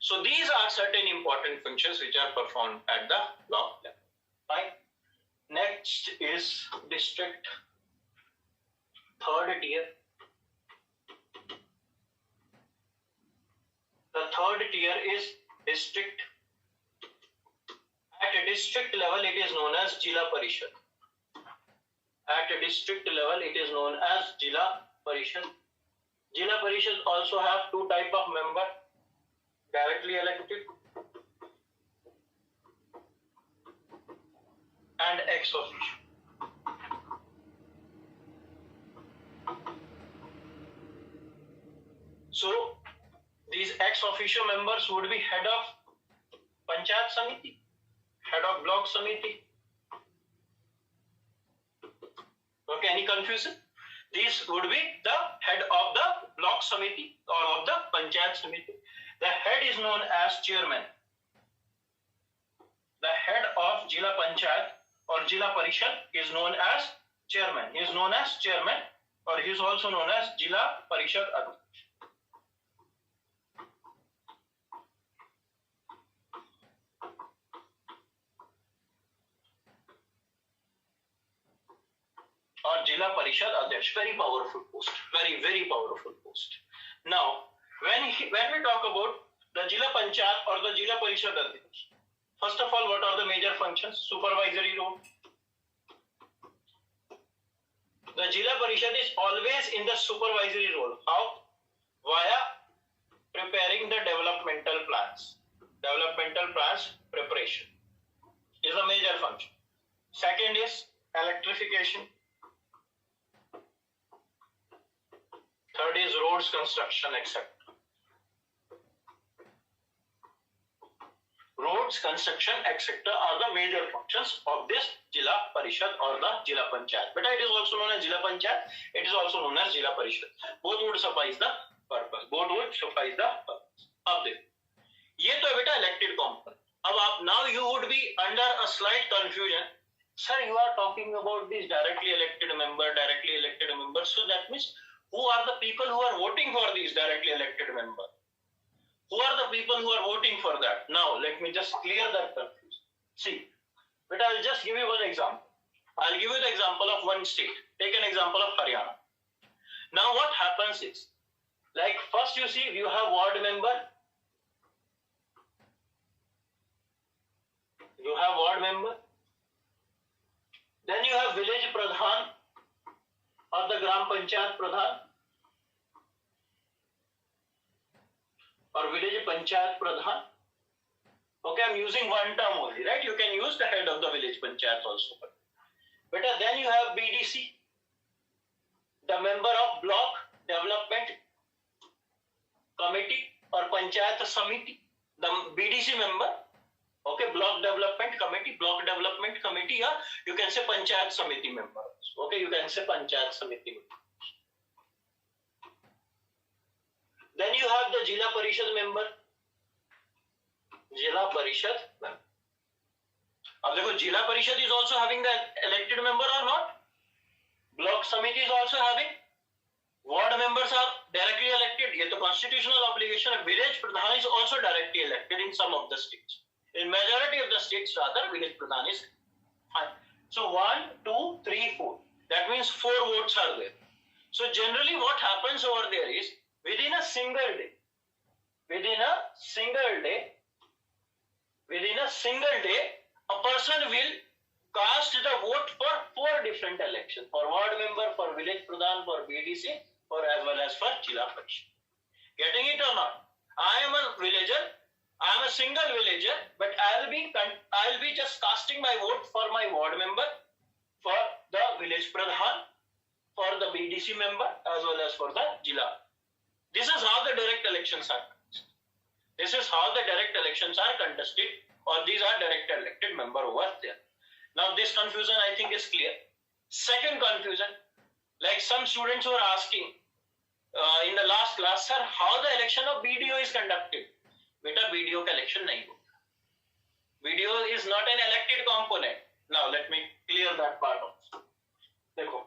So these are certain important functions which are performed at the block level. Fine. Next is district, third tier. The third tier is district. At a district level, it is known as Jila Parishad. At a district level, it is known as Jila Parishad. Jila Parishad also have two type of member, directly elected and ex officio. So these ex officio members would be head of Panchayat Samiti, head of Block Samiti, Any confusion? These would be the head of the block samiti or of the panchayat samiti. The head is known as chairman. The head of Jila Panchayat or Jila Parishad is known as chairman. He is known as chairman, or he is also known as Jila Parishad Adhyaksh. Or Jila Parishad Adhyaksh. Very powerful post. Very, very powerful post. Now, when we talk about the Jila Panchayat or the Jila Parishad Adhyaksh, first of all, what are the major functions? Supervisory role. The Jila Parishad is always in the supervisory role. How? Via preparing the developmental plans. Developmental plans preparation is a major function. Second is electrification. Third is roads construction, etc. Roads, construction, etc. are the major functions of this Jila Parishad or the Jila Panchayat. But it is also known as Jila Panchayat. It is also known as Jila Parishad. Both would suffice the purpose. Both would suffice the purpose. अब देखो, ये तो बेटा elected component. अब आप now you would be under a slight confusion. Sir, you are talking about these directly elected members. So that means who are the people who are voting for these directly elected members? Who are the people who are voting for that? Now, let me just clear that confusion. See, but I will just give you one example. I'll give you the example of one state. Take an example of Haryana. Now, what happens is, like first you see, you have ward member. You have ward member. Then you have village pradhan or the Gram Panchayat Pradhan or village Panchayat Pradhan. Okay, I'm using one term only, right? You can use the head of the village Panchayat also. But then you have BDC, the member of Block Development Committee or Panchayat Samiti, the BDC member. Okay, Block Development Committee, yeah, you can say Panchayat Samiti member. Okay, you can say Panchayat Samiti member. Then you have the Jila Parishad member. Jila Parishad member. अब देखो, Jila Parishad is also having the elected member or not? Block Samiti is also having. Ward members are directly elected. ये तो constitutional obligation है. Village Pradhan is also directly elected in some of the states. In majority of the states, rather, village Pradhan is fine. So 1, 2, 3, 4. That means 4 votes are there. So generally what happens over there is, within a single day, a person will cast the vote for 4 different elections. For ward member, for village Pradhan, for BDC, or as well as for Jila Parishad. Getting it or not? I am a villager. I am a single villager, but I'll be just casting my vote for my ward member, for the village Pradhan, for the BDC member, as well as for the Jila. This is how the direct elections are contested. Or these are direct elected member over there. Now this confusion I think is clear. Second confusion, like some students were asking in the last class, sir, how the election of BDO is conducted? Beta, BDO ka election nahi hoga. BDO is not an elected component. Now let me clear that part also. Dekho.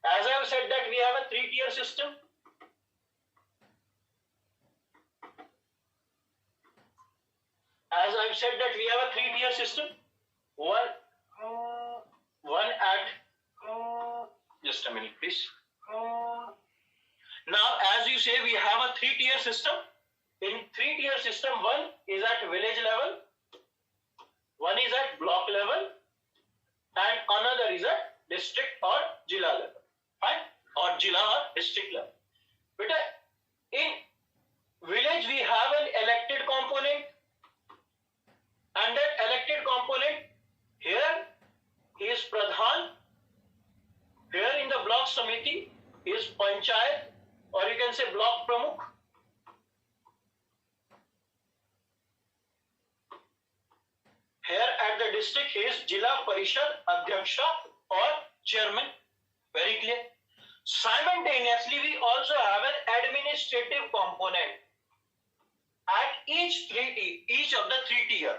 As I have said that we have a 3-tier system. As I've said that we have a 3-tier system. One at, just a minute please. Now as you say, we have a 3-tier system. In 3-tier system, one is at village level, one is at block level, and another is at district or Jila level. Fine? Or Jila or district level. But in village we have an elected component, and that elected component here is Pradhan, here in the block Samiti is Panchayat, or you can say block Pramukh. Here at the district he is Jila Parishad Adhyaksha or chairman. Very clear? Simultaneously, we also have an administrative component at each of the three tier.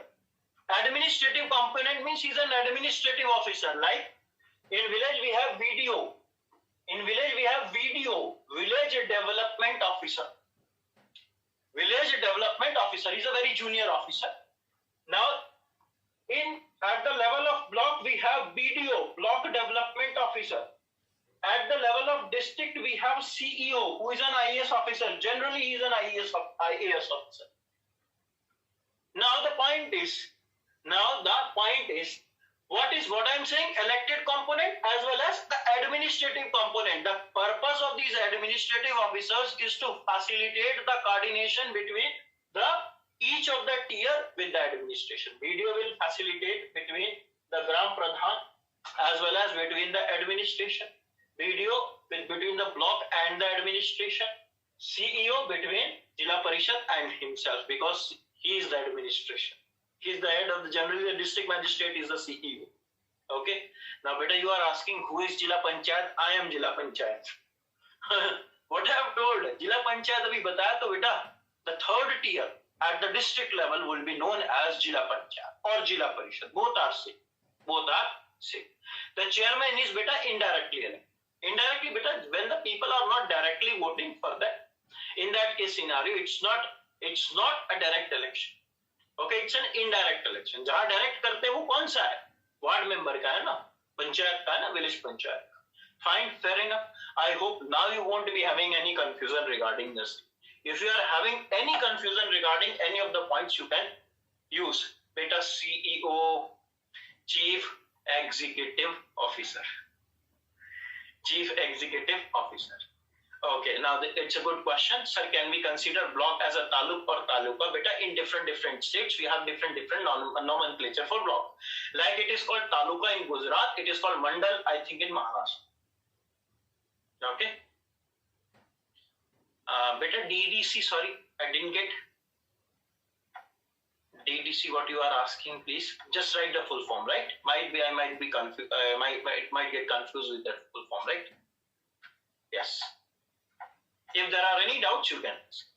Administrative component means he's an administrative officer. Like in village we have VDO. In village we have VDO, village development officer. Village development officer is a very junior officer. Now, at the level of block we have BDO, block development officer. At the level of district we have CEO, who is an IAS officer. Generally, he is an IAS officer. Now the point is, what I'm saying, elected component as well as the administrative component. The purpose of these administrative officers is to facilitate the coordination between each of the tier with the administration. BDO will facilitate between the Gram Pradhan as well as between the administration. BDO between the block and the administration. CEO between Jila Parishad and himself, because he is the administration. He is the head of generally the district magistrate is the CEO. Okay. Now, beta, you are asking who is Jila Panchayat? I am Jila Panchayat. What I have told, Jila Panchayat abhi bataya to beta, the third tier at the district level will be known as Jila Panchayat or Jila Parishad. Both are same. The chairman is beta indirectly elected. Indirectly beta, when the people are not directly voting for that, in that case scenario, it's not a direct election. Okay, it's an indirect election. जहाँ direct करते हैं वो कौन सा है? Ward member का है ना, पंचायत का है ना, विलेज पंचायत का. Fine, fair enough. I hope now you won't be having any confusion regarding this. If you are having any confusion regarding any of the points, you can use beta CEO, Chief Executive Officer. Chief Executive Officer. Okay, now it's a good question. Sir, can we consider block as a taluk or taluka? Beta, in different states, we have different nomenclature for block. Like it is called taluka in Gujarat, it is called mandal, I think, in Maharashtra. Okay. Beta, DDC, sorry, I didn't get DDC. What you are asking, please just write the full form, right? I might be confused. Might get confused with that full form, right? Yes. If there are any doubts, you can ask.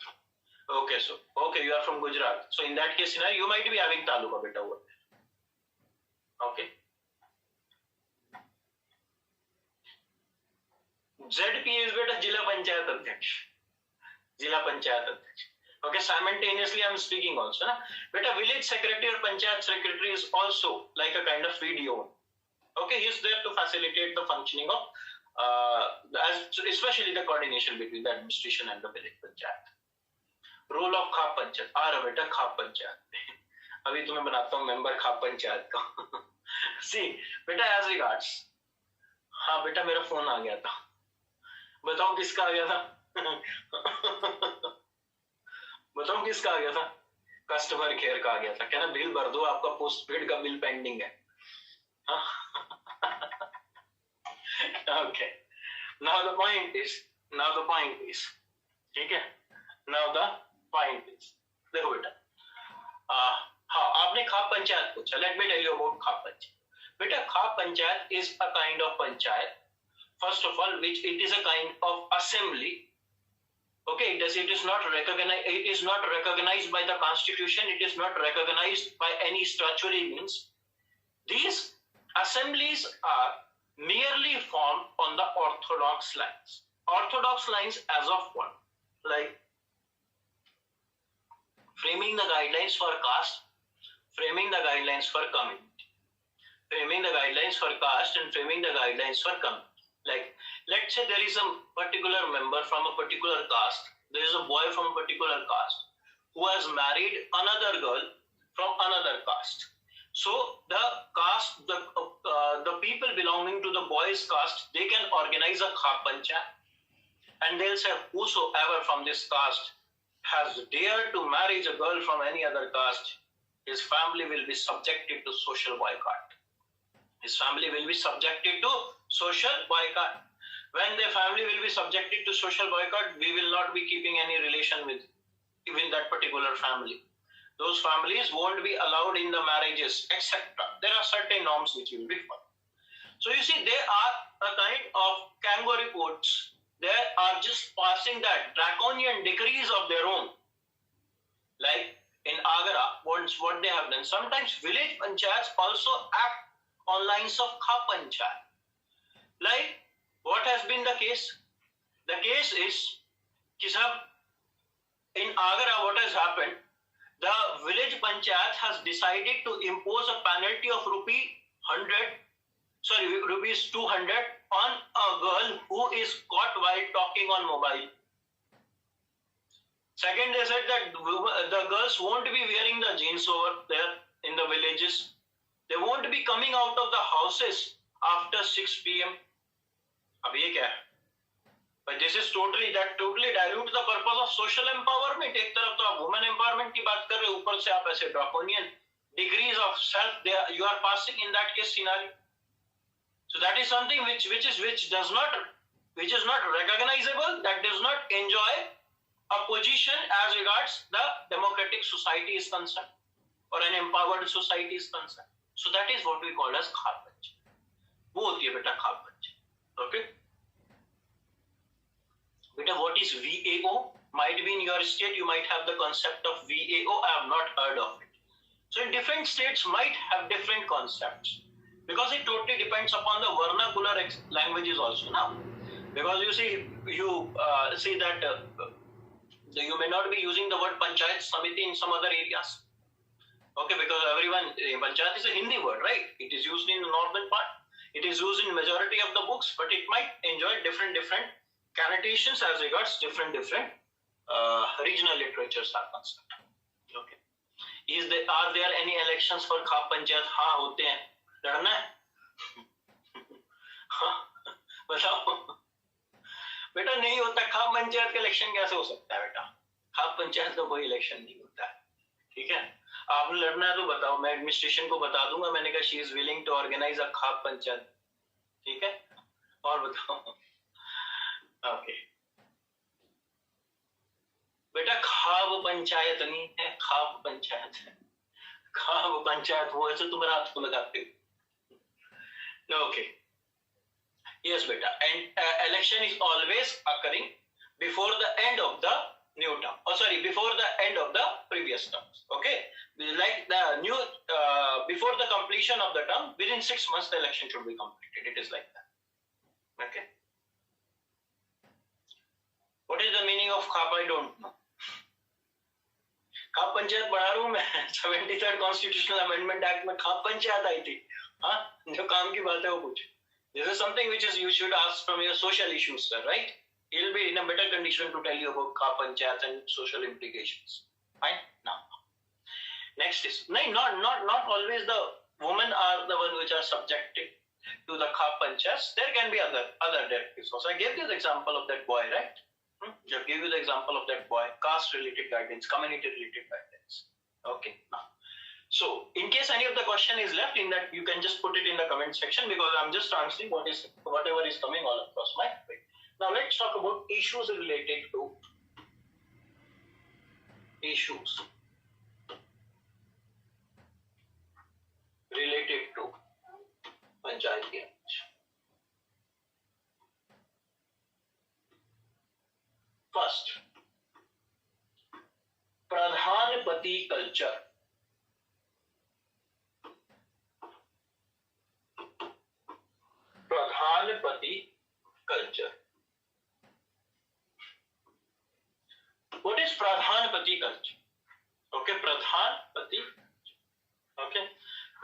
Okay, you are from Gujarat. So in that case, you might be having taluka beta over there. Okay. ZP is beta Jila Panchayat Adhyaksh. Jila Panchayat Adhyaksh. Okay, simultaneously I am speaking also. Na? Beta village secretary or Panchayat secretary is also like a kind of VDO. Okay, he is there to facilitate the functioning of especially the coordination between the administration and the village panchayat. Role of खाप पंचायत. आ रहा बेटा खाप पंचायत. अभी तुम्हें बनाता हूँ member खाप पंचायत का. See, बेटा as regards. हाँ बेटा मेरा फोन आ गया था. बताओ किसका आ गया था? बताओ किसका आ गया था? कस्टमर केयर का आ गया था. कहना बिल भर दो, आपका पोस्टपेड का बिल पेंडिंग है. Okay. Now the point is, ठीक है? Now the point is, देखो बेटा, हाँ आपने खाप पंचायत पूछा. Let me tell you about खाप पंचायत. बेटा खाप panchayat is a kind of panchayat. First of all, which it is a kind of assembly. Okay, it is not recognized. It is not recognized by the constitution. It is not recognized by any statutory means. These assemblies are merely formed on the orthodox lines. Orthodox lines as of what? Like framing the guidelines for caste, framing the guidelines for community, framing the guidelines for caste and framing the guidelines for community. Like, let's say there is a particular member from a particular caste, there is a boy from a particular caste who has married another girl from another caste. So the caste, the people belonging to the boy's caste, they can organize a khap panchayat, and they'll say whosoever from this caste has dared to marry a girl from any other caste, his family will be subjected to social boycott. His family will be subjected to social boycott. When the family will be subjected to social boycott, we will not be keeping any relation with even that particular family. Those families won't be allowed in the marriages, etc. There are certain norms which will be followed. So you see, they are a kind of kangaroo courts. They are just passing that draconian decrees of their own. Like in Agra, what they have done. Sometimes village panchayats also act on lines of Kha Panchayat. Like what has been the case? The case is, in Agra, what has happened? The village panchayat has decided to impose a penalty of rupees 200 on a girl who is caught while talking on mobile. Second, they said that the girls won't be wearing the jeans over there in the villages. They won't be coming out of the houses after 6 p.m. अब ये क्या है? But this is totally dilute the purpose of social empowerment. एक तरफ तो आप women empowerment की बात कर रहे हो, ऊपर से आप ऐसे draconian degrees of self you are passing in that case scenario. So that is something which is not recognizable, that does not enjoy a position as regards the democratic society is concerned or an empowered society is concerned. So that is what we call as Kha Panchayat. वो होती है बेटा Kha Panchayat. Okay. Beta, what is VAO? Might be in your state, you might have the concept of VAO. I have not heard of it. So in different states might have different concepts because it totally depends upon the vernacular languages also now. Because you see that you may not be using the word Panchayat Samiti in some other areas. Okay, because Panchayat is a Hindi word, right? It is used in the northern part. It is used in majority of the books, but it might enjoy different connotations as regards different regional literatures are concerned. Okay. Are there any elections for Kha Panchayat? हाँ होते हैं. लड़ना है? बताओ. बेटा नहीं होता. Kha Panchayat का इलेक्शन कैसे हो सकता है बेटा? Kha Panchayat का कोई इलेक्शन नहीं होता है. ठीक है. आपने लड़ना है तो बताओ. मैं एडमिनिस्ट्रेशन को बता दूंगा. मैंने कहा she is willing to organize a Kha Panchayat. ठीक है. और बताओ. ओके. बेटा खाब पंचायत नहीं है, खाब पंचायत है. खाब पंचायत वो ऐसे तुम रात को लगाते हो. Okay. Yes beta, and election is always occurring before the end of the new term. Before the end of the previous terms. Okay, like the new before the completion of the term, within 6 months the election should be completed. It is like that. Okay. What is the meaning of Khap? I don't know. खाप पंचायत पढ़ा रहा हूँ मैं. 73rd Constitutional Amendment Act में खाप पंचायत आई थी. हाँ, जो काम की बात है वो कुछ. This is something which is you should ask from your social issues, sir, right? He'll be in a better condition to tell you about khap panchayat and social implications. Fine. Now, next is not always the women are the ones which are subjected to the khap panchayats. There can be other directives also. I gave this example of that boy, right? Just give you the example of that boy, caste-related guidance, community-related guidance. Okay, now. So, in case any of the question is left in that, you can just put it in the comment section because I'm just answering whatever is coming all across my way. Now, let's talk about issues related to Panchayati Raj. First, Pradhanpati culture. Pradhanpati culture. What is Pradhanpati culture? Okay, Pradhanpati. Okay,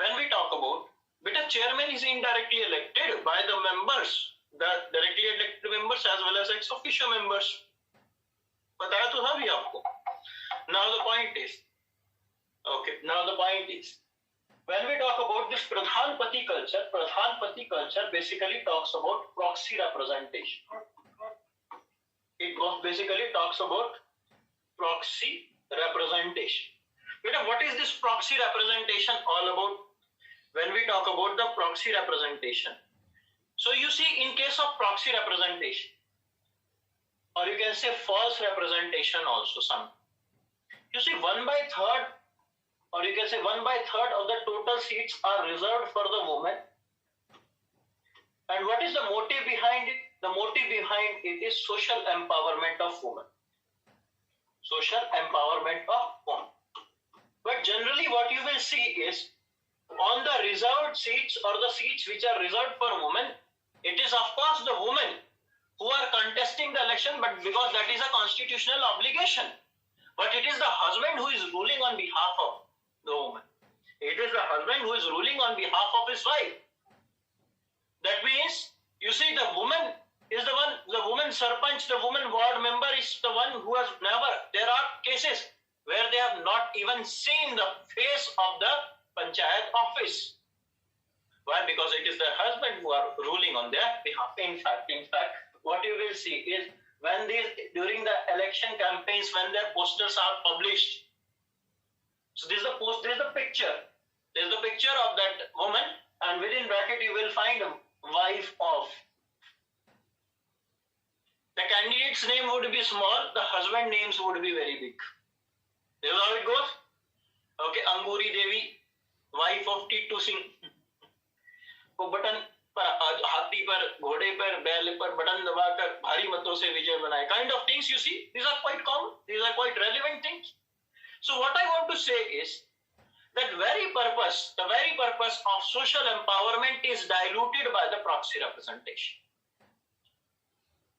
when we talk about, beta chairman is indirectly elected by the members, the directly elected members as well as ex officio members. बताया तो था भी आपको. Now the point is, when we talk about this Pradhanpati culture basically talks about proxy representation. It basically talks about proxy representation. Beta, what is this proxy representation all about? When we talk about the proxy representation, so you see, in case of proxy representation, or you can say false representation also, some. You see, 1/3, or you can say 1/3 of the total seats are reserved for the women, And what is the motive behind it? The motive behind it is social empowerment of women. Social empowerment of women. But generally what you will see is, on the reserved seats or the seats which are reserved for women, it is of course the women who are contesting the election, but because that is a constitutional obligation. But it is the husband who is ruling on behalf of the woman. It is the husband who is ruling on behalf of his wife. That means, you see, the woman is the one, the woman sarpanch, the woman ward member is the one who has never, there are cases where they have not even seen the face of the panchayat office. Why? Because it is the husband who are ruling on their behalf. In fact, what you will see is, when during the election campaigns, when their posters are published, so this is the picture. There is the picture of that woman, and within bracket you will find a wife of. The candidate's name would be small, the husband names would be very big. This is how it goes. Okay, Anguri Devi, wife of Titu Singh. वो button पर, हाथी पर, घोड़े पर, बैल पर button दबाकर भारी मतों से विजय बनाए. Kind of things you see, these are quite common. These are quite relevant things. So what I want to say is that the very purpose of social empowerment is diluted by the proxy representation.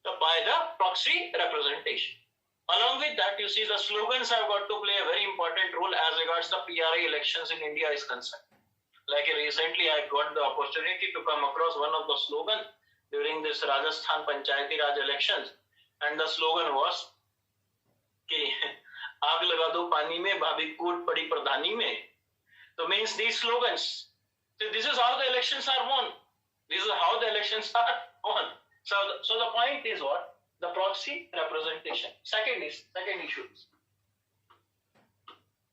By the proxy representation. Along with that, you see the slogans have got to play a very important role as regards the PRA elections in India is concerned. Like recently, I got the opportunity to come across one of the slogans during this Rajasthan Panchayati Raj elections, and the slogan was कि आग लगा दो पानी में, भाभी कूद पड़ी प्रधानी में. So means these slogans. So this is how the elections are won. This is how the elections are won. So the point is what? The proxy representation. Second issue is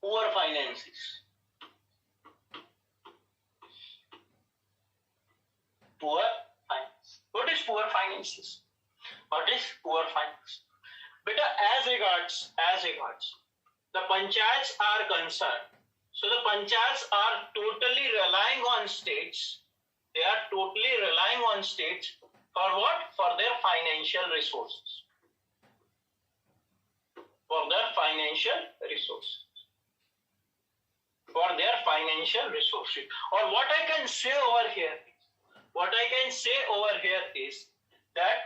poor finances. Poor finance. What is poor finances? What is poor finance? Beta, as regards the panchayats are concerned, so the panchayats are totally relying on states. They are totally relying on states for what? For their financial resources. For their financial resources. For their financial resources. Or what I can say over here is that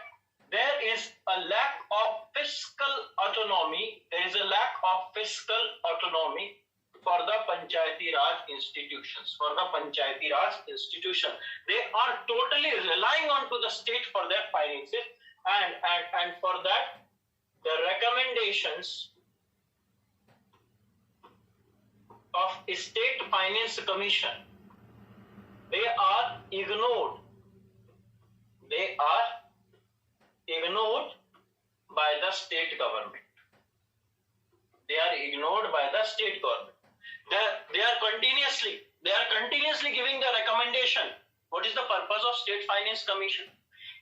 there is a lack of fiscal autonomy. There is a lack of fiscal autonomy for the Panchayati Raj institutions. They are totally relying on to the state for their finances, and for that, the recommendations of State Finance Commission, they are ignored. They are ignored by the state government. They are ignored by the state government. They are continuously giving the recommendation. What is the purpose of State Finance Commission?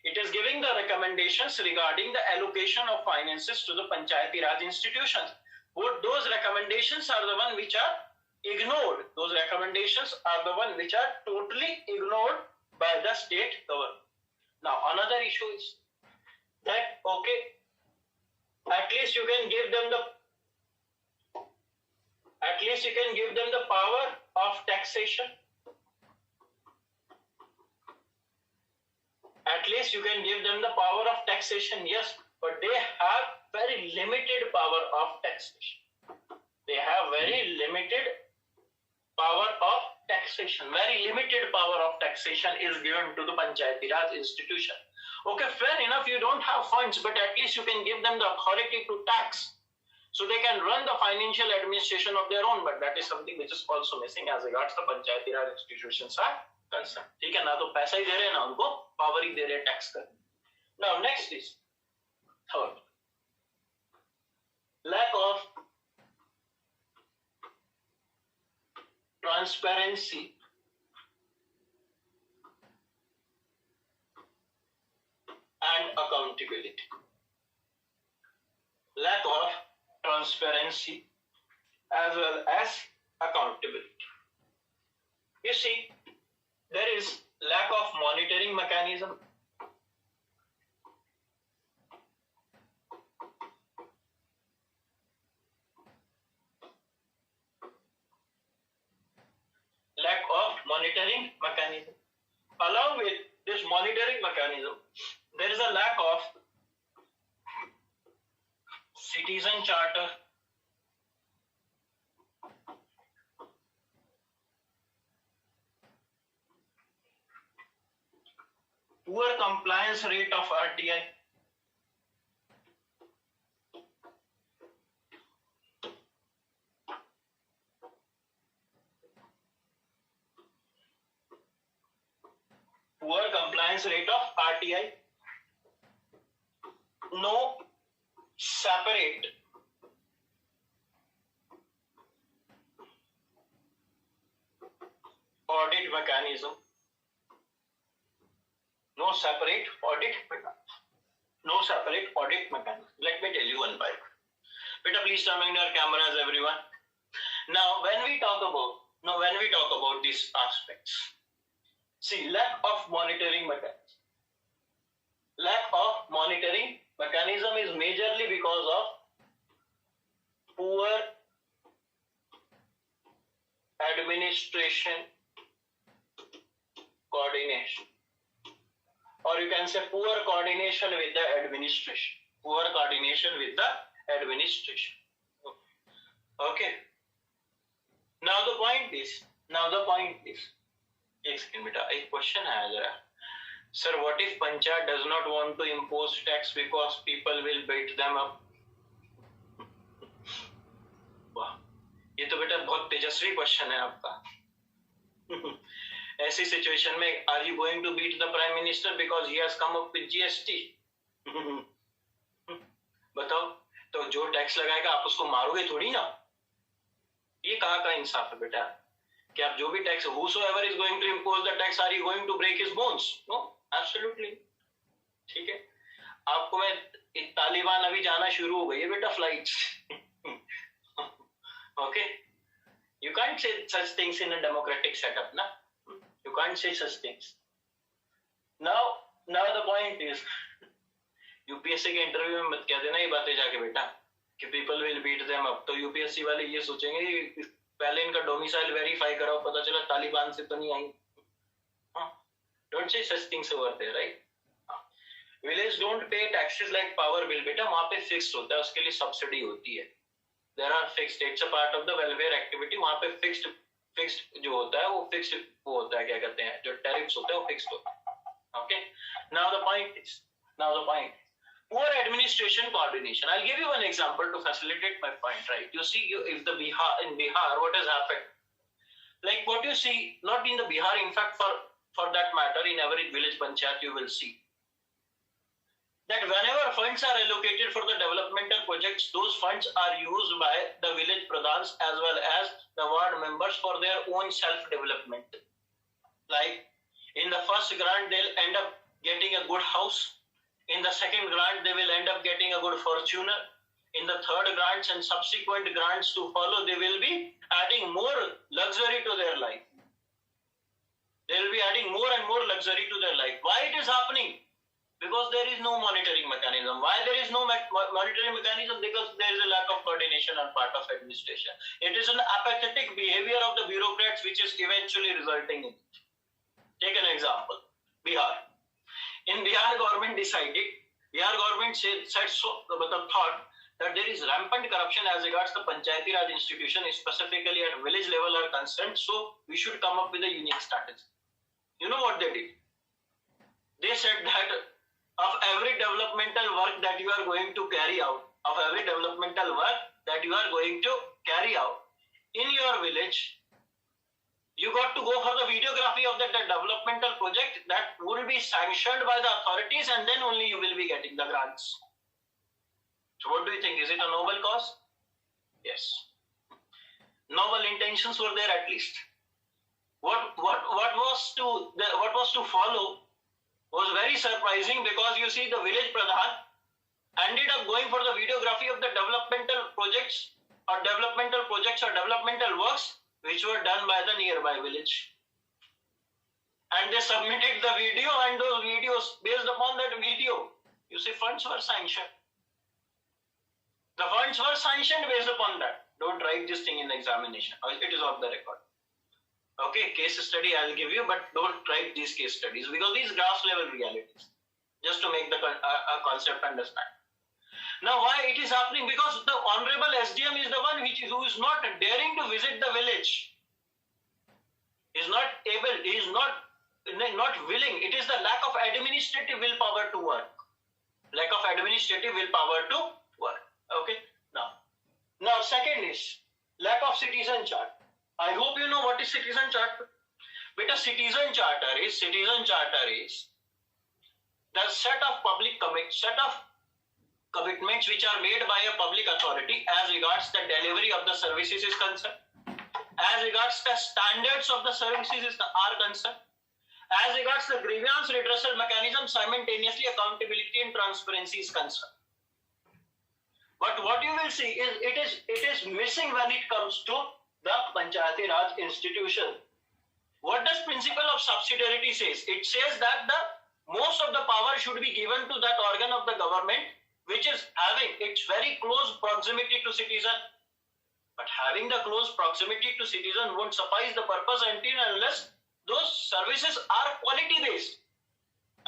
It is giving the recommendations regarding the allocation of finances to the Panchayati Raj institutions. But those recommendations are the one which are ignored. Those recommendations are the one which are totally ignored by the state government. Now another issue is that, okay, at least you can give them the power of taxation. At least you can give them the power of taxation, yes, but they have very limited power of taxation. They have very limited power of taxation. Very limited power of taxation is given to the Panchayati Raj institution. Okay, fair enough, you don't have funds, but at least you can give them the authority to tax, so they can run the financial administration of their own. But that is something which is also missing as regards the Panchayati Raj institutions are concerned. ठीक है ना, तो पैसा ही दे रहे हैं ना उनको, power ही दे रहे हैं टैक्स करने. Now next is third, lack of transparency and accountability. Lack of transparency as well as accountability. You see, there is lack of monitoring mechanism, lack of monitoring mechanism. Along with this monitoring mechanism, there is a lack of citizen charter, poor compliance rate of RTI, poor compliance rate of RTI, no separate audit mechanism, no separate audit mechanism. Let me tell you one by one. Beta, please turn on your cameras, everyone. Now, when we talk about these aspects, see, lack of monitoring mechanism. Lack of monitoring mechanism is majorly because of poor administration coordination, or you can say poor coordination with the administration. Poor coordination with the administration. Okay. Now the point is, एक second बेटा, एक question आया जरा. Sir, what if Panchayat does not want to impose tax because people will beat them up? वाह, ये तो बेटा बहुत तेजस्वी क्वेश्चन है आपका. ऐसी सिचुएशन में are you going to beat the Prime Minister because he has come up with GST? बताओ, तो जो टैक्स लगाएगा आप उसको मारोगे थोड़ी ना. ये कहाँ का इंसाफ है बेटा कि आप जो भी tax, whosoever is going to impose the tax, are you going to break his bones? No, absolutely. ठीक है. आपको मैं, तालिबान अभी जाना शुरू हो गई है बेटा flights. Okay, you can't say such things in a democratic setup, na? You can't say such things. Now the point is, UPSC के इंटरव्यू में मत कह देना ये बातें जाके बेटा कि people will beat them up. तो यूपीएससी वाले ये सोचेंगे पहले इनका डोमिसाइल वेरीफाई कराओ, पता चला तालिबान से तो नहीं I. Don't say such things over there, right. Village don't pay taxes like power bill बेटा, वहां पे फिक्स्ड होता है, उसके लिए सब्सिडी होती है. There are fixed, it's a part of the welfare activity. वहां पे फिक्स्ड जो होता है वो फिक्स्ड वो होता है, क्या कहते हैं, जो टैरिफ्स होते हैं वो फिक्स्ड होता है. Okay. Now the point poor administration coordination. I'll give you one example to facilitate my point, right? You see, if the in Bihar, what has happened? Like what you see, not in the Bihar, in fact, for that matter, in every village panchayat, you will see that whenever funds are allocated for the developmental projects, those funds are used by the village pradhans as well as the ward members for their own self-development. Like in the first grant, they'll end up getting a good house. In the second grant, they will end up getting a good Fortuner. In the third grants and subsequent grants to follow, they will be adding more luxury to their life. They will be adding more and more luxury to their life. Why it is happening? Because there is no monitoring mechanism. Why there is no monitoring mechanism? Because there is a lack of coordination on part of administration. It is an apathetic behavior of the bureaucrats which is eventually resulting in it. Take an example. Bihar. In Bihar, government thought that there is rampant corruption as regards the Panchayati Raj institution, specifically at village level are concerned. So we should come up with a unique strategy. You know what they did? They said that of every developmental work that you are going to carry out, in your village, you got to go for the videography of that developmental project that will be sanctioned by the authorities, and then only you will be getting the grants. So what do you think? Is it a noble cause? Yes. Noble intentions were there at least. What was to follow was very surprising, because you see the village pradhan ended up going for the videography of the developmental projects or developmental works which were done by the nearby village. and they submitted the video, and those videos, based upon that video, you see, funds were sanctioned. The funds were sanctioned based upon that. Don't write this thing in the examination. It is off the record. Okay, case study I'll give you, but don't write these case studies because these grass level realities. Just to make the concept understand. Now, why it is happening? Because the honorable SDM is the one who is not daring to visit the village. Is not able. He is not willing. It is the lack of administrative willpower to work. Lack of administrative willpower to work. Okay. Now, second is lack of citizen charter. I hope you know what is citizen charter. But a citizen charter is the set of commitments which are made by a public authority as regards the delivery of the services is concerned, as regards the standards of the services are concerned, as regards the grievance redressal mechanism, simultaneously accountability and transparency is concerned. But what you will see is it is missing when it comes to the Panchayati Raj institution. What does principle of subsidiarity says? It says that the most of the power should be given to that organ of the government which is having its very close proximity to citizen. But having the close proximity to citizen won't suffice the purpose until unless those services are quality based.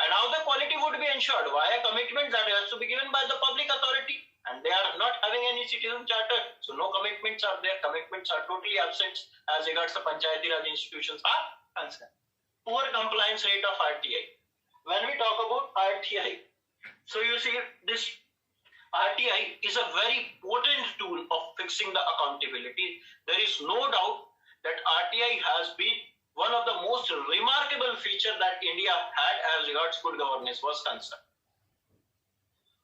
And how the quality would be ensured? Via commitment that has to be given by the public authority. And they are not having any citizen charter. So no commitments are there. Commitments are totally absent as regards the Panchayati Raj institutions are concerned. Poor compliance rate of RTI. When we talk about RTI, so you see this RTI is a very potent tool of fixing the accountability. There is no doubt that RTI has been one of the most remarkable features that India had as regards good governance was concerned.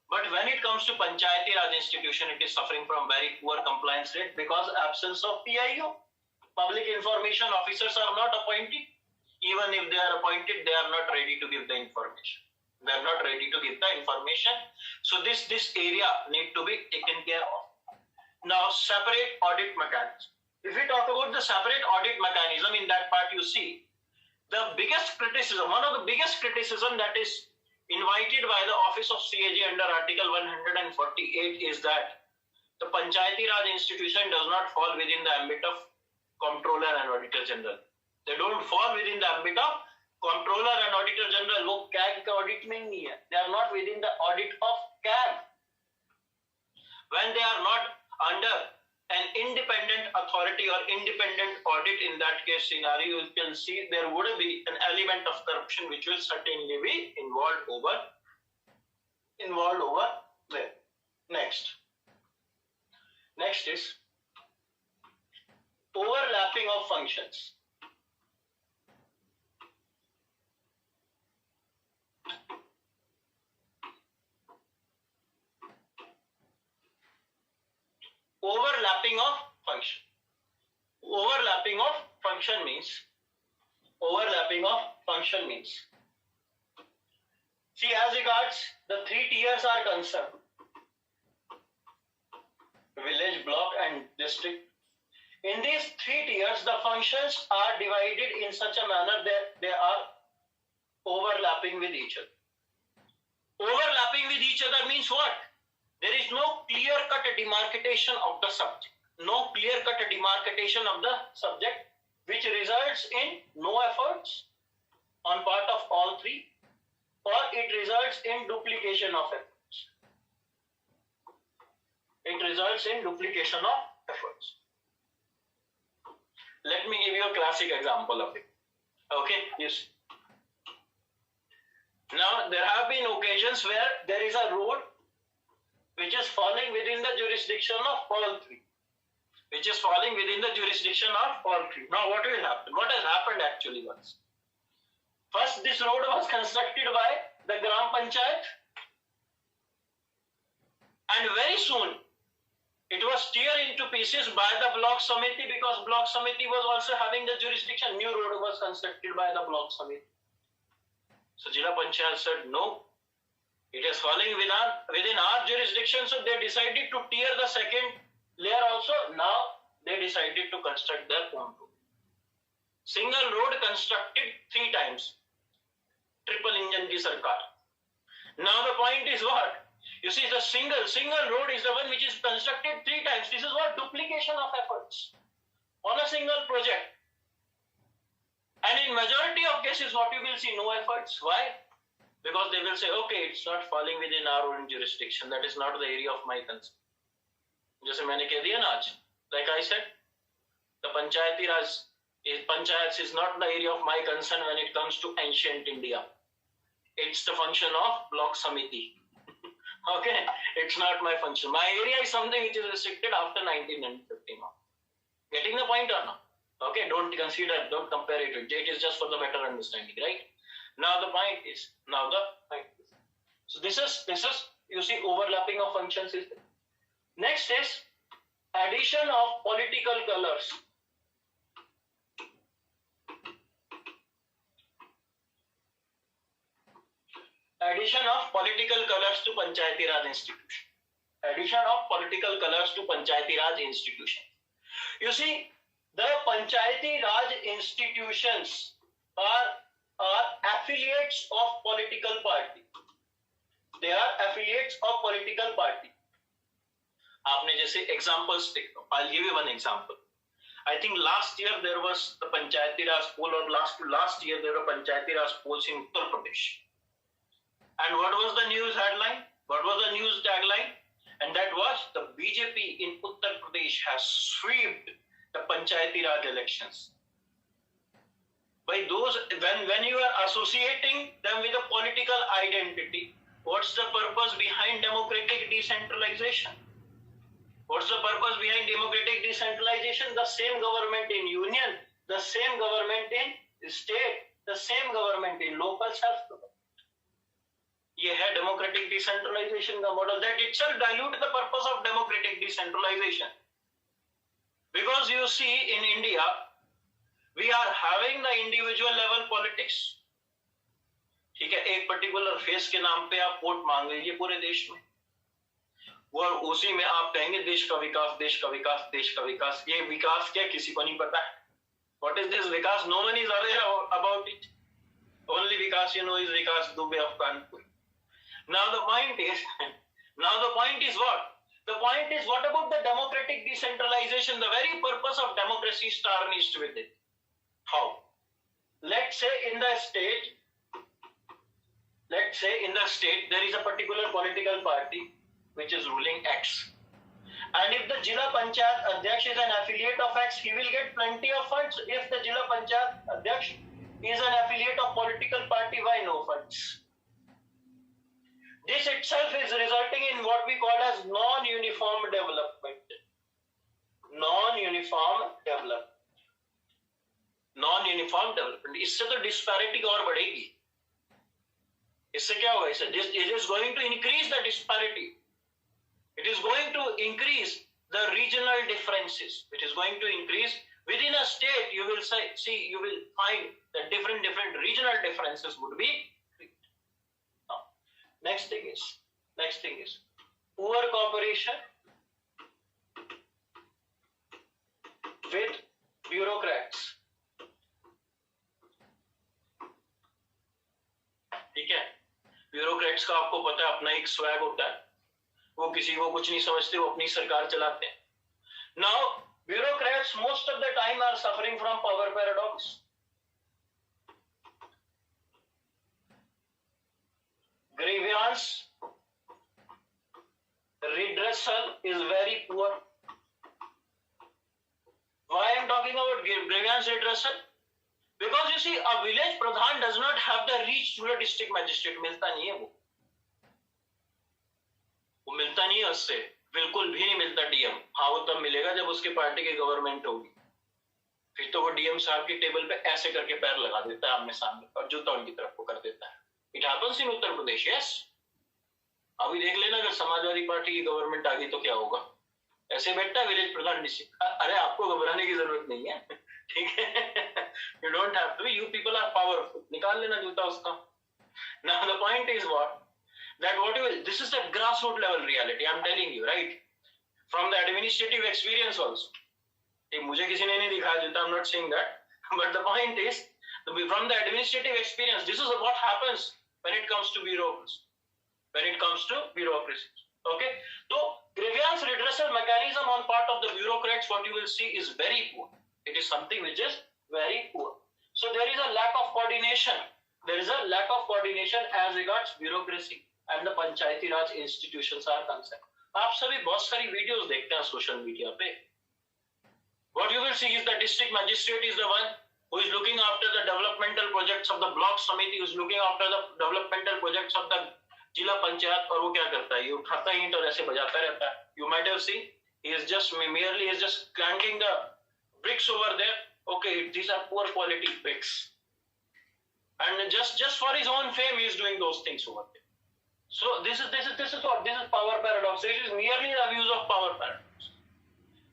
But when it comes to Panchayati Raj institution, it is suffering from very poor compliance rate because absence of PIO. Public information officers are not appointed. Even if they are appointed, they are not ready to give the information. They are not ready to give the information. So this area need to be taken care of. Now, separate audit mechanism. If we talk about the separate audit mechanism, in that part you see the biggest criticism, one of the biggest criticism that is invited by the office of CAG under Article 148 is that the Panchayati Raj institution does not fall within the ambit of Comptroller and Auditor General. They don't fall within the ambit of Comptroller and Auditor General. वो CAG का audit में नहीं है. They are not within the audit of CAG. When they are not under an independent authority or independent audit, in that case scenario, you can see there would be an element of corruption which will certainly be involved over there. Next is overlapping of functions. Overlapping of function means see, as regards the three tiers are concerned, village, block and district. In these three tiers, the functions are divided in such a manner that they are overlapping with each other. Overlapping with each other means what? There is no clear-cut demarcation of the subject. No clear-cut demarcation of the subject, which results in no efforts on part of all three, or it results in duplication of efforts. It results in duplication of efforts. Let me give you a classic example of it. Okay, yes. Now, there have been occasions where there is a road which is falling within the jurisdiction of all three. Now, what will happen? What has happened actually once? First, this road was constructed by the Gram Panchayat, and very soon it was torn into pieces by the Block Samiti, because Block Samiti was also having the jurisdiction. New road was constructed by the Block Samiti. So Jila Panchayat said no. It is falling within our jurisdiction, so they decided to tear the second layer also. Now they decided to construct their own road. Single road constructed 3 times. Triple engine की सरकार. Now the point is what? You see, the single road is the one which is constructed 3 times. This is what? Duplication of efforts on a single project. And in majority of cases, what you will see, no efforts. Why? Because they will say, okay, it's not falling within our own jurisdiction. That is not the area of my concern. जैसे मैंने कह दिया ना आज, like I said, the Panchayati Raj Panchayats is not the area of my concern when it comes to ancient India. It's the function of Block Samiti. Okay, it's not my function. My area is something which is restricted after 1915. Getting the point or not? Okay, don't compare it. It is just for the better understanding, right? Now the point is, so this is you see overlapping of functions is there. Next is addition of political colors. Addition of political colors to Panchayati Raj institution. Addition of political colors to Panchayati Raj institution. You see, the Panchayati Raj institutions are affiliates of political party. They are affiliates of political party. आपने जैसे examples देखो. I'll give you one example. I think last year there was the Panchayati Raj poll, or last year there were Panchayati Raj polls in Uttar Pradesh. And what was the news headline? What was the news tagline? And that was the BJP in Uttar Pradesh has swept the Panchayati Raj elections. By those, when you are associating them with a political identity, what's the purpose behind democratic decentralization? What's the purpose behind democratic decentralization? The same government in union, the same government in state, the same government in local self-government. ये है democratic decentralization का model. That itself dilute the purpose of democratic decentralization. Because you see, in India, we are having the individual level politics. ठीक है, एक particular phase के नाम पे आप वोट मांग लीजिए पूरे देश में, और उसी में आप कहेंगे देश का विकास, देश का विकास, देश का विकास. ये विकास क्या, किसी को नहीं पता है. What is this Vikas? No one is aware about it. Only Vikas you know is Vikas Dubey of Kanpur. Now the point is what? The point is, what about the democratic decentralization? The very purpose of democracy is tarnished with it. How? Let's say in the state there is a particular political party which is ruling X. And if the Jila Panchayat Adhyaksh is an affiliate of X, he will get plenty of funds. If the Jila Panchayat Adhyaksh is an affiliate of political party, why no funds? This itself is resulting in what we call as non-uniform development. Non-uniform development. इससे तो disparity और बढ़ेगी. इससे क्या होगा? It is going to increase the disparity. It is going to increase the regional differences. It is going to increase within a state. You will find that different regional differences would be. Next thing is poor cooperation with bureaucrats. ठीक है, bureaucrats का आपको पता है अपना एक swag होता है, वो किसी को कुछ नहीं समझते, वो अपनी सरकार चलाते हैं. Now bureaucrats most of the time are suffering from power paradox. Grievance redressal is very poor. Why I am talking about grievance redressal? Because you see, a village pradhan does not have the reach to the district magistrate. मिलता नहीं है वो मिलता नहीं है उससे, बिल्कुल भी नहीं मिलता डीएम. हाँ, वो तब मिलेगा जब उसके पार्टी की गवर्नमेंट होगी. फिर तो वो डीएम साहब की टेबल पे ऐसे करके पैर लगा देता है आमने सामने और जूता उनकी तरफ को कर देता है. It happens in Uttar Pradesh. Yes. अभी देख लेना, अगर समाजवादी पार्टी की गवर्नमेंट आ गई तो क्या होगा. ऐसे बैठता है विलेज प्रधान डिस्ट्रिक्ट. अरे आपको घबराने की जरूरत नहीं है, ठीक है. You don't have to be. You people are powerful. निकाल लेना जूता उसका. Now the point is what? That what you will. This is the grassroots level reality. I'm telling you, right? From the administrative experience also. मुझे किसी ने नहीं दिखाया जूता. I'm not saying that. But the point is, from the administrative experience, this is what happens when it comes to bureaucracy. Okay, so grievance redressal mechanism on part of the bureaucrats, what you will see is very poor. It is something which is very poor. So there is a lack of coordination. As regards bureaucracy and the Panchayati Raj institutions are concerned. आप सभी बहुत सारी videos देखते हैं social media पे. What you will see is the district magistrate is the one who is looking after the developmental projects of the block samiti, who is looking after the developmental projects of the जिला पंचायत. और वो क्या करता है, ये उठाता ईंट और ऐसे बजाता रहता है. You might have seen, he is just clanking the bricks over there. Okay, these are poor quality bricks, and just for his own fame he is doing those things over there. So this is power paradox. It is merely the abuse of power paradox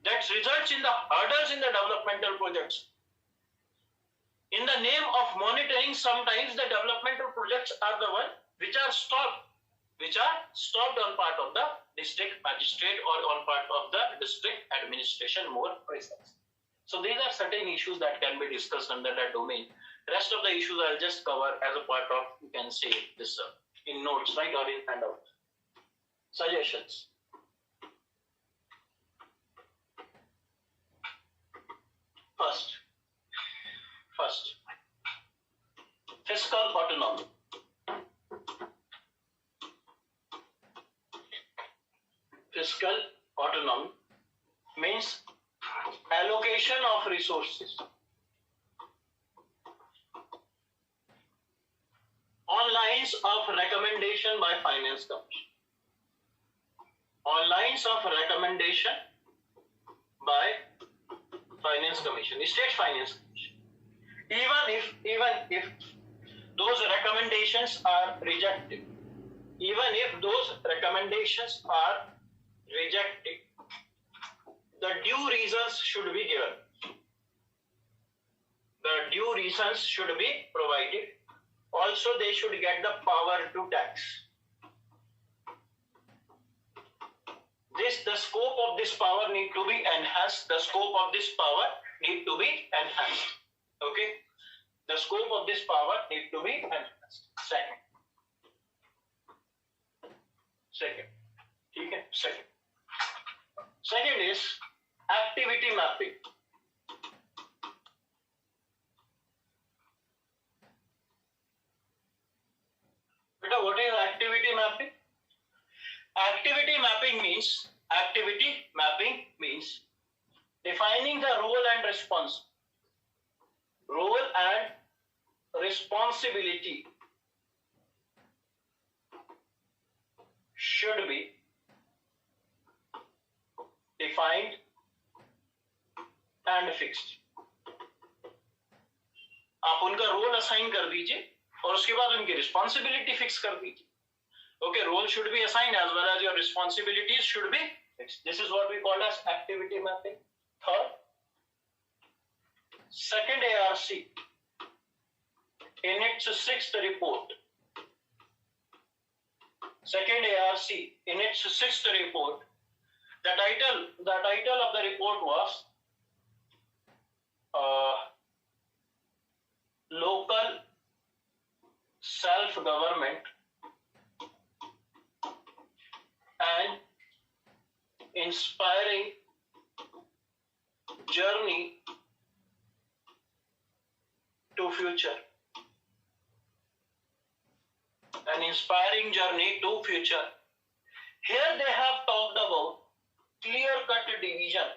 that results in the hurdles in the developmental projects. In the name of monitoring, sometimes the developmental projects are the one which are stopped on part of the district magistrate or on part of the district administration, more precise. So these are certain issues that can be discussed under that domain. Rest of the issues I'll just cover as a part of, you can say this in notes, right, or in handout. Suggestions. First, fiscal autonomy. Fiscal autonomy means allocation of resources on lines of recommendation by Finance Commission. On lines of recommendation by Finance Commission, State Finance Commission. Even if those recommendations are rejected, the due reasons should be given. The due reasons should be provided. Also, they should get the power to tax. The scope of this power need to be enhanced. Okay? The scope of this power need to be enhanced. Second. Okay? Second is activity mapping. What is activity mapping? Activity mapping means defining the role and responsibility should be defined and fixed. आप उनका role assign कर दीजिए और उसके बाद उनकी responsibility fix कर दीजिए. Okay, role should be assigned as well as your responsibilities should be fixed. This is what we call as activity mapping. Third, second ARC in its sixth report. The title of the report was Local Self-Government and Inspiring Journey to Future. An inspiring journey to future. Here they have talked about clear-cut division.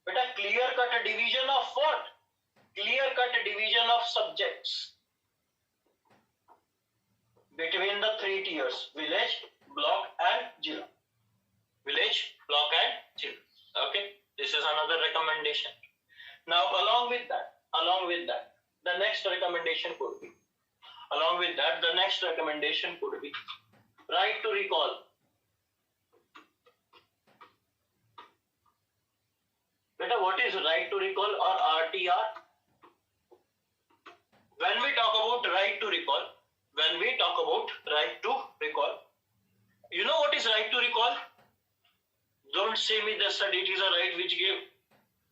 But a clear-cut division of what? Clear-cut division of subjects between the three tiers: village, block, and Jilla. Okay, this is another recommendation. Now, along with that, the next recommendation could be right to recall. Beta, what is right to recall or RTR? When we talk about right to recall, you know what is right to recall? Don't say me that it is a right which gave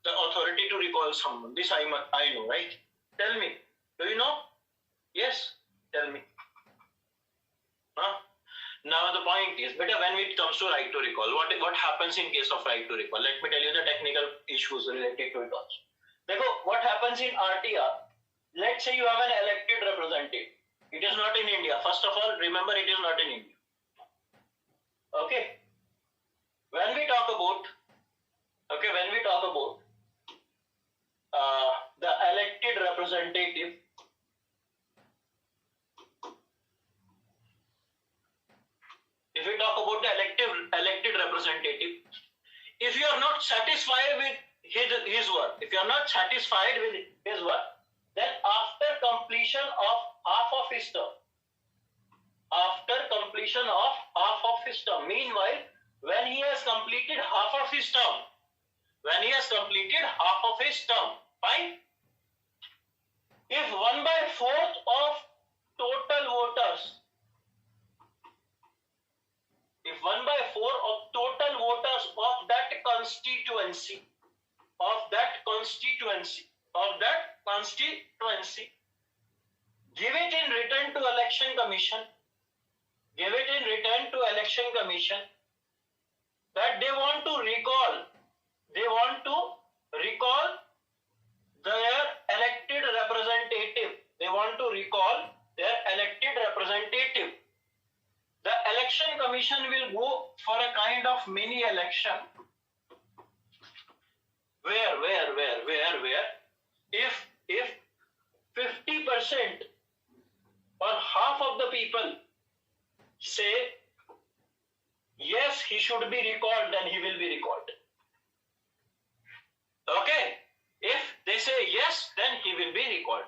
the authority to recall someone. This I know, right? Tell me. Do you know? Yes? Tell me. Huh? Now the point is, better when it comes to right to recall, what happens in case of right to recall? Let me tell you the technical issues related to it also. देखो, what happens in RTR? Let's say you have an elected representative. It is not in India. First of all, remember it is not in India. Okay. When we talk about the elected representative, if we talk about the elected representative, if you are not satisfied with his work, then after completion of half of his term, meanwhile, when he has completed half of his term, fine. If 1/4 of total voters, of that constituency, give it in return to election commission, that they want to recall their elected representative. The election commission will go for a kind of mini election where if 50% or half of the people say yes, he should be recalled, then he will be recalled. Okay? If they say yes, then he will be recalled.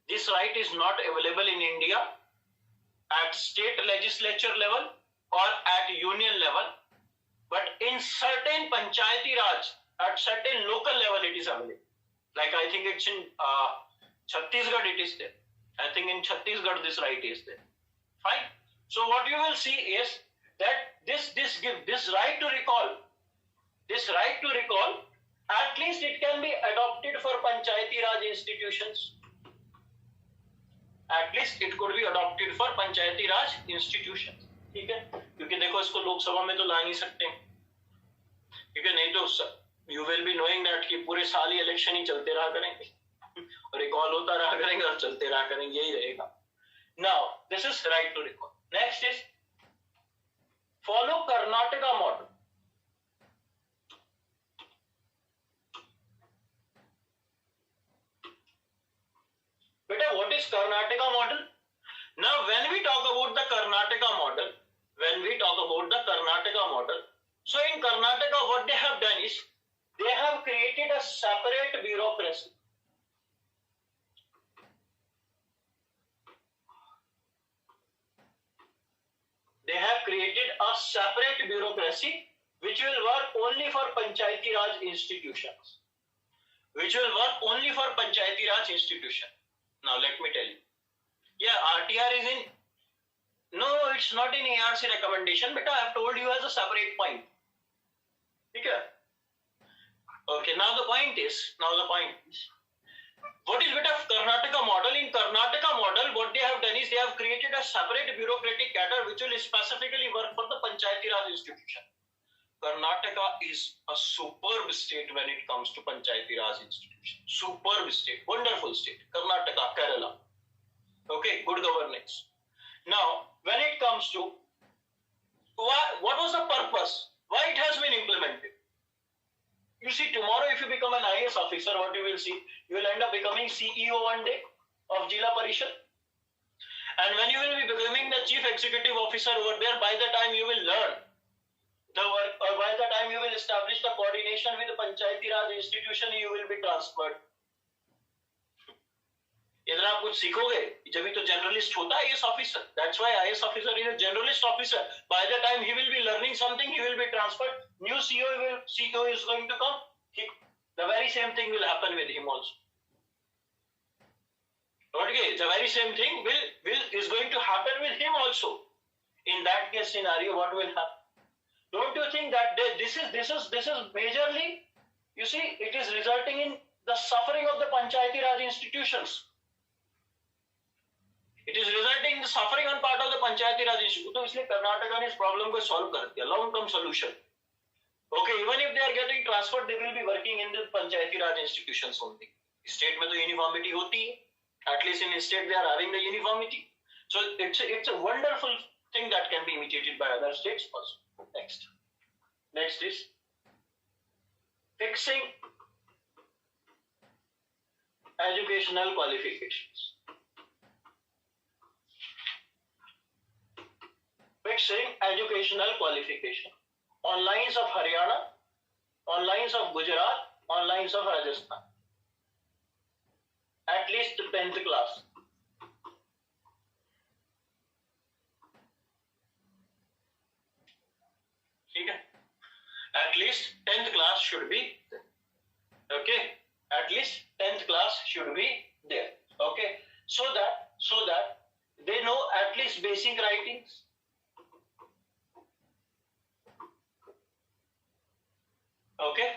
This right is not available in India at state legislature level or at union level, but in certain panchayati raj, at certain local level it is available. Like I think it's in Chhattisgarh it is there. I think in Chhattisgarh this right is there. Fine. So what you will see is that this right to recall, at least it can be adopted for panchayati raj institutions. At least it could be adopted for panchayati raj institutions. ठीक है? क्योंकि देखो इसको लोकसभा में तो ला नहीं सकते, क्योंकि नहीं तो you will be knowing that कि पूरे साल ही इलेक्शन ही चलते रहा करेंगे, रिकॉल होता रहा करेंगे और चलते रहा करेंगे, यही रहेगा. Now this is right to recall. Next is follow Karnataka model. Beta, what is Karnataka model? Now, when we talk about the Karnataka model, so in Karnataka, what they have done is they have created a separate bureaucracy. Which will work only for panchayati raj institutions. Now let me tell you. Yeah, RTR is in. No, it's not in ARC recommendation, but I have told you as a separate point. Okay. Okay. Now the point is, what is bit of Karnataka model? In Karnataka model, what they have done is they have created a separate bureaucratic cadre which will specifically work for the panchayati raj institution. Karnataka is a superb state when it comes to panchayati raj institution. Superb state, wonderful state. Karnataka, Kerala. Okay, good governance. Now, when it comes to what was the purpose? Why it has been implemented? You see, tomorrow if you become an IAS officer, what you will see? You will end up becoming CEO one day of Jila Parishad. And when you will be becoming the chief executive officer over there, by the time you will learn the work, or by the time you will establish the coordination with the Panchayati Raj institution, you will be transferred. इधर आप कुछ सीखोगे जब तो generalist होता है IAS officer. That's why IAS officer is a generalist officer. By the time he will be learning something, he will be transferred. New CEO is going to come. The very same thing will happen with him also. Okay, the very same thing is going to happen with him also. In that case scenario, what will happen? Don't you think that this is majorly, you see, it is resulting in the suffering of the Panchayati Raj institutions. It is resulting in the suffering on part of the Panchayati Raj institutions. तो इसलिए कर्नाटका ने इस problem को solve कर दिया, long term solution. Okay, even if they are getting transferred, they will be working in the Panchayati Raj institutions only. State में तो uniformity होती है. At least in state they are having the uniformity. So it's a wonderful thing that can be imitated by other states also. Next is fixing educational qualifications. Fixing educational qualification on lines of Haryana, on lines of Gujarat, on lines of Rajasthan. At least 10th class. ठीक है? At least 10th class should be there. Okay? At least 10th class should be there. Okay? So that they know at least basic writings. Okay?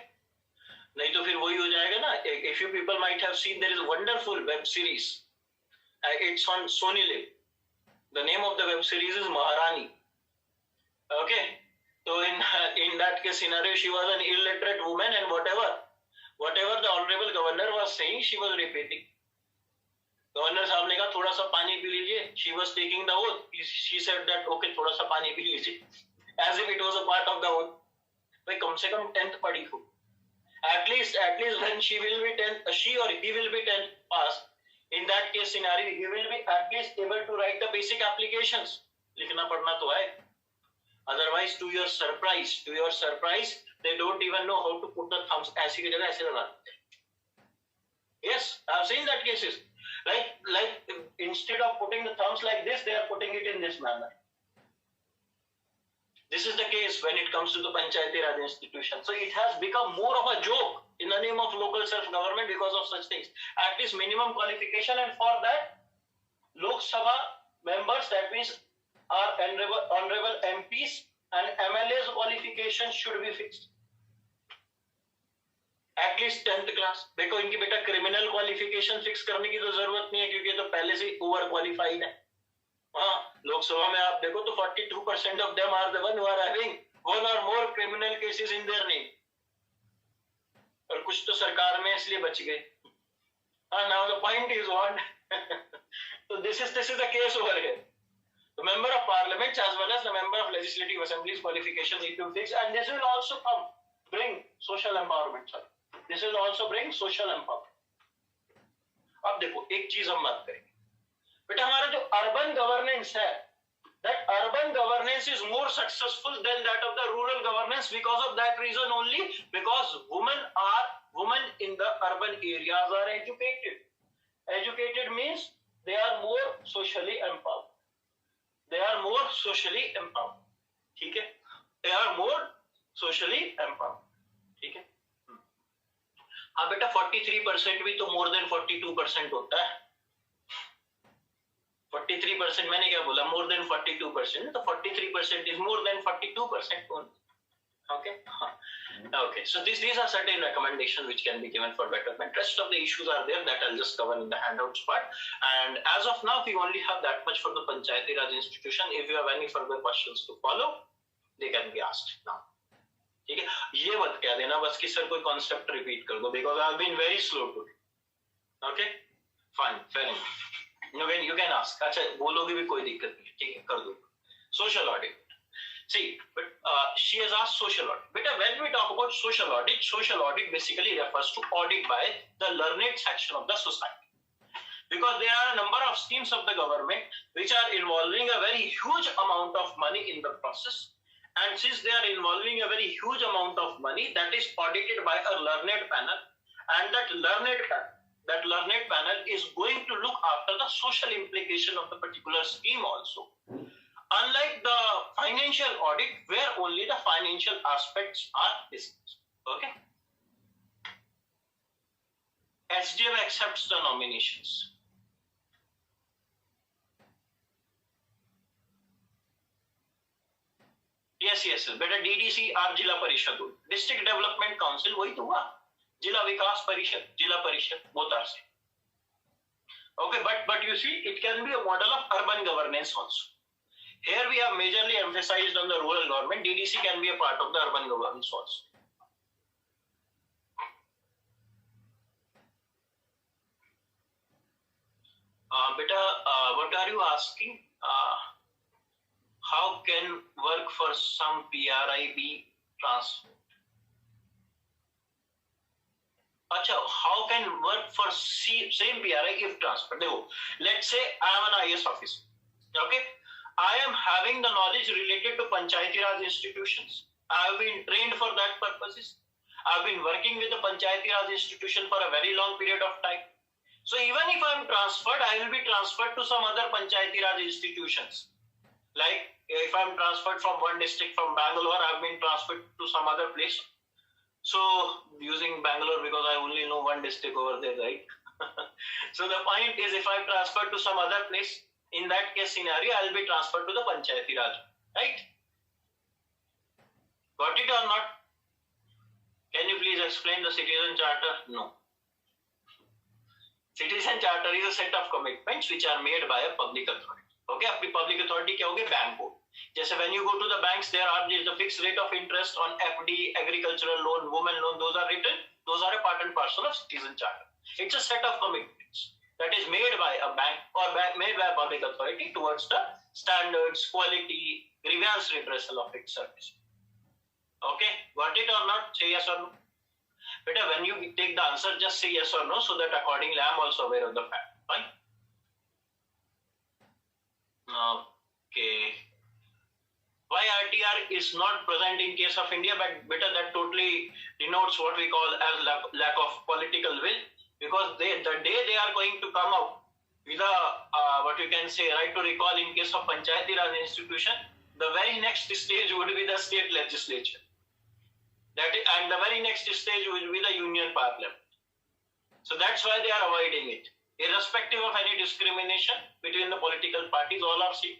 नहीं तो फिर वही हो जाएगा ना. If you people might have seen, there is a wonderful web series. It's on Sony Live. The name of the web series is Maharani. Okay? So in that case scenario, she was an illiterate woman, and whatever the honorable governor was saying, she was repeating. Governor साहब ने कहा थोड़ा सा पानी P लीजिए. She was taking the oath. She said that okay, थोड़ा सा पानी पी लीजिए, as if it was a part of the oath. भाई कम से कम 10th पढ़ी हो. At least when she will be 10th, she or he will be 10th pass. In that case scenario, he will be at least able to write the basic applications. लिखना पढ़ना तो है. Otherwise, to your surprise, they don't even know how to put the thumbs. ऐसी की जगह ऐसे लगा देते हैं. Yes, I've seen that cases. Like instead of putting the thumbs like this, they are putting it in this manner. This is the case when it comes to the Panchayati Raj institution. So it has become more of a joke in the name of local self-government because of such things. At least minimum qualification, and for that, Lok Sabha members, that means our honorable MPs and MLAs qualifications should be fixed. At least 10th class. देखो इनकी बेटा criminal qualification fix करने की तो जरूरत नहीं है, क्योंकि ये तो पहले से over qualified है. हाँ, लोकसभा में आप देखो तो 42% of them are the one who are having one or more criminal cases in their name. और कुछ तो सरकार में इसलिए बच गए. Now the point is what? So this is the case over here. The member of parliament as well as the member of legislative assemblies qualification need to fix, and this will also bring social empowerment. Sorry, this will also bring social empowerment. अब देखो एक चीज हम बात करेंगे. बेटा हमारा जो अर्बन गवर्नेंस है, that urban governance is more successful than that of the rural governance because of that reason only, because women in the urban areas are educated. Educated means they are more socially empowered. ठीक है? They are more socially empowered. ठीक है? हाँ बेटा 43% भी तो more than 42% होता है. 43% मैंने क्या बोला, more than 42%, तो 43% is more than 42% only. Okay, so these are certain recommendations which can be given for betterment. Rest of the issues are there that I'll just cover in the handouts part, and as of now we only have that much for the Panchayati Raj institution. If you have any further questions to follow, they can be asked now. ठीक है, ये मत कह देना बस कि sir कोई concept repeat कर दो, because I have been very slow today. Okay, fine, fair enough. No, when you can ask. अच्छा बोलोगे भी कोई दिक्कत नहीं, ठीक है, कर दो. Social audit. See, but she has asked social audit. But when we talk about social audit basically refers to audit by the learned section of the society. Because there are a number of schemes of the government which are involving a very huge amount of money in the process. And since they are involving a very huge amount of money, that is audited by a learned panel. And that learned panel is going to look after the social implication of the particular scheme also. Unlike the financial audit, where only the financial aspects are discussed. Okay. SDM accepts the nominations. yes. बेटा DDC और जिला परिषद हो, district development council वही तो हुआ, जिला विकास परिषद, जिला परिषद both are same. Okay, but you see, it can be a model of urban governance also. Here we have majorly emphasized on the rural government. DDC can be a part of the urban governance also. Beta, what are you asking? How can work for some PRI be transferred? Acha, how can work for same PRI if transferred? Let's say I am an IS officer. Okay, I am having the knowledge related to Panchayati Raj institutions. I have been trained for that purposes. I have been working with the Panchayati Raj institution for a very long period of time. So even if I am transferred, I will be transferred to some other Panchayati Raj institutions. Like if I am transferred from one district from Bangalore, I have been transferred to some other place. So using Bangalore because I only know one district over there, right? So the point is, if I am transferred to some other place, in that case scenario, I will be transferred to the Panchayati Raj, right? Got it or not? Can you please explain the citizen charter? No. Citizen charter is a set of commitments which are made by a public authority. Okay, अपनी public authority क्या होगी? Bank board. जैसे when you go to the banks, there are the fixed rate of interest on FD, agricultural loan, women loan. Those are written. Those are a part and parcel of citizen charter. It's a set of commitments that is made by a bank or made by a public authority towards the standards, quality, grievance redressal of its service. Okay, got it or not? Say yes or no. Better when you take the answer, just say yes or no, so that accordingly I am also aware of the fact. Fine. Okay. Why RTR is not present in case of India, but better that totally denotes what we call as lack of political will, because the day they are going to come out with a what you can say right to recall in case of Panchayati Raj institution, the very next stage would be the state legislature. And the very next stage will be the union parliament. So that's why they are avoiding it. Irrespective of any discrimination between the political parties, all are seen.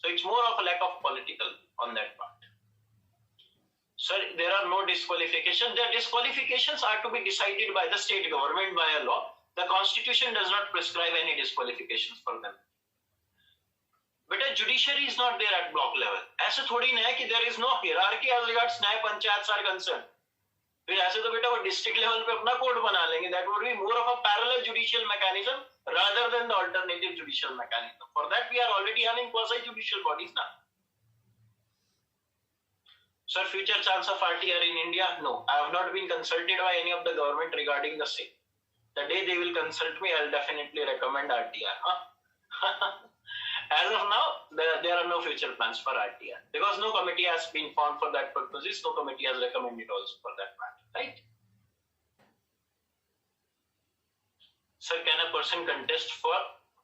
So it's more of a lack of political on that part. So there are no disqualifications. The disqualifications are to be decided by the state government by a law. The constitution does not prescribe any disqualifications for them. But a judiciary is not there at block level. ऐसे थोड़ी ना है कि there is no hierarchy as regards न्याय panchayat are concerned. फिर ऐसे तो बेटा वो डिस्ट्रिक्ट लेवल पे अपना कोड बना लेंगे. That would be more of a parallel judicial mechanism rather than the alternative judicial mechanism. For that we are already having quasi-judicial bodies now. Sir, future chance of RTR in India? No. I have not been consulted by any of the government regarding the same. The day they will consult me, I will definitely recommend RTR. As of now, there are no future plans for RTR because no committee has been formed for that purposes. No committee has recommended also for that matter, right? Sir, can a person contest for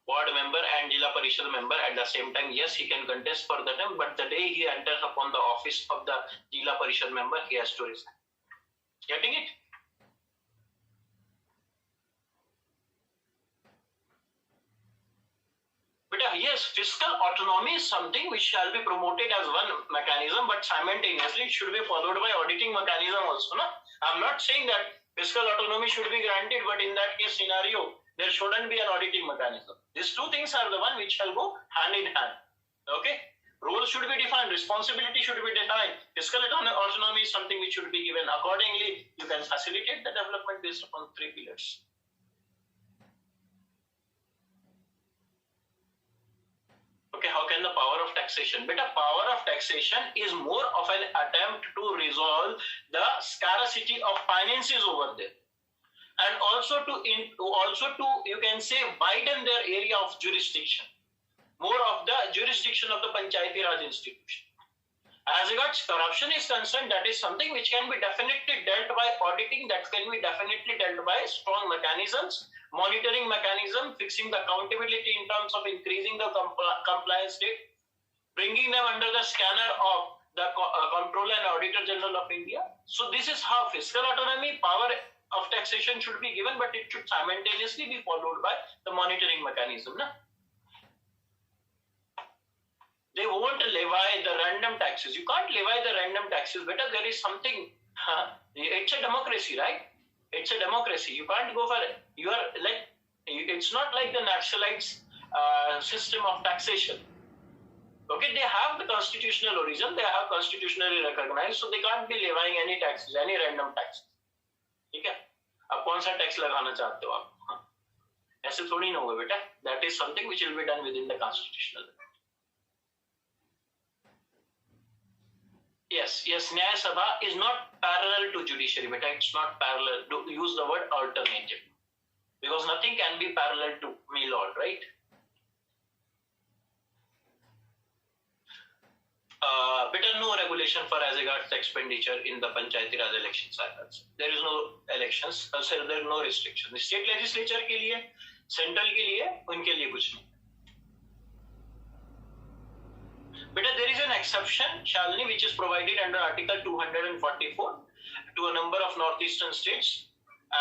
ward member and Jila Parishad member at the same time? Yes, he can contest for the time, but the day he enters upon the office of the Jila Parishad member, he has to resign. Getting it? But yes, fiscal autonomy is something which shall be promoted as one mechanism, but simultaneously it should be followed by auditing mechanism also. No? I'm not saying that fiscal autonomy should be granted, but in that case scenario, there shouldn't be an auditing mechanism. These two things are the one which shall go hand in hand. Okay? Roles should be defined, responsibility should be defined. Fiscal autonomy is something which should be given. Accordingly, you can facilitate the development based upon three pillars. Okay, how can the power of taxation? But a power of taxation is more of an attempt to resolve the scarcity of finances over there, and also to you can say widen their area of jurisdiction, more of the jurisdiction of the Panchayati Raj institution. As regards corruption is concerned, that is something which can be definitely dealt by auditing, that can be definitely dealt by strong mechanisms, monitoring mechanism, fixing the accountability in terms of increasing the compliance rate, bringing them under the scanner of the Comptroller and Auditor General of India. So this is how fiscal autonomy, power of taxation should be given, but it should simultaneously be followed by the monitoring mechanism. Na? They won't levy the random taxes. You can't levy the random taxes, better. There is something. It's a democracy, right? It's a democracy. You can't go for it. You are like, it's not like the Naxalites system of taxation. Okay, they have the constitutional origin, they have constitutionally recognized, so they can't be levying any taxes, any random taxes. ठीक है? अब कौन सा tax लगाना चाहते हो आप? ऐसे थोड़ी ना होगा बेटा. That is something which will be done within the constitutional. Yes, Nyaya Sabha is not parallel to judiciary, but it's not parallel. Use the word alternative, because nothing can be parallel to me, Lord, right? Better no regulation for as regards expenditure in the Panchayati Raj election cycles. There is no elections, so there are no restrictions. State legislature के लिए, central के लिए, उनके लिए कुछ नहीं. But there is an exception, Shalini, which is provided under Article 244 to a number of northeastern states.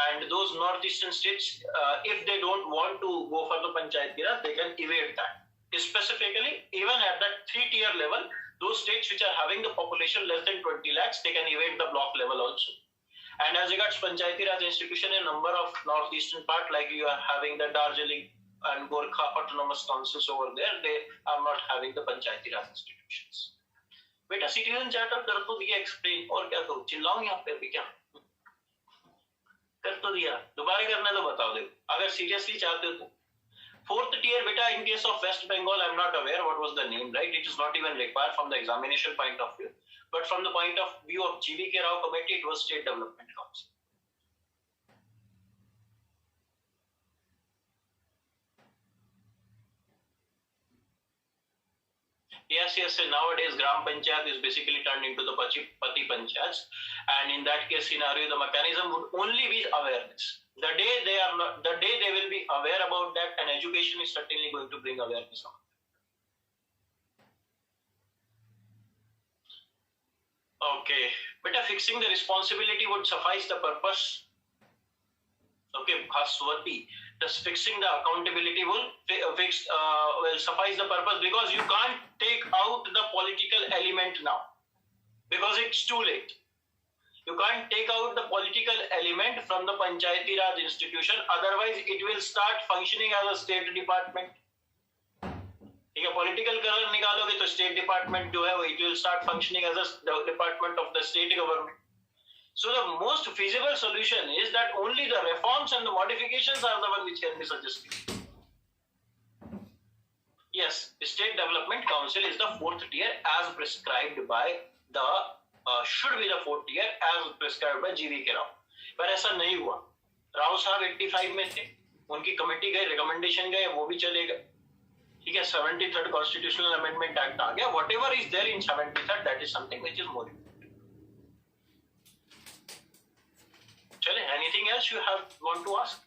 And those northeastern states, if they don't want to go for the Panchayati Raj, they can evade that. Specifically, even at that 3-tier level, those states which are having the population less than 20 lakhs, they can evade the block level also. And as regards Panchayati Raj institution, a number of northeastern part, like you are having the Darjeeling and Gorkha autonomous councils over there, they are not having the Panchayati Raj institutions. बेटा citizen charter कर तो दिया explain, और क्या करूं, चिल्लाऊं यहाँ पे भी क्या? कर तो दिया, दोबारा करना तो बताओ देखो, अगर सीरियसली चाहते हो तो. Fourth tier, beta, in case of West Bengal, I'm not aware what was the name, right? It is not even required from the examination point of view. But from the point of view of G.V.K. Rao Committee, it was State Development Council. Yes, nowadays Gram Panchayat is basically turned into the Pati Panchayats. And in that case scenario, the mechanism would only be awareness. The day they will be aware about that, and education is certainly going to bring awareness on. Okay, but fixing the responsibility would suffice the purpose. Okay, Bhaswati, just fixing the accountability will suffice the purpose, because you can't take out the political element now, because it's too late. You can't take out the political element from the Panchayati Raj institution, otherwise it will start functioning as a state department. ठीक है, political color निकालोगे तो state department जो है वो it will start functioning as a department of the state government. So the most feasible solution is that only the reforms and the modifications are the one which can be suggested. Yes, State Development Council is the fourth tier as prescribed by the should be the fourth tier as prescribed by G.V.K. Rao. पर ऐसा नहीं हुआ. राव साहब 85 में थे, उनकी committee गए, recommendation गए, वो भी चलेगा. ठीक है, 73rd Constitutional Amendment Act आ गया. Whatever is there in 73rd, that is something which is more important. Chale, anything else you have want to ask?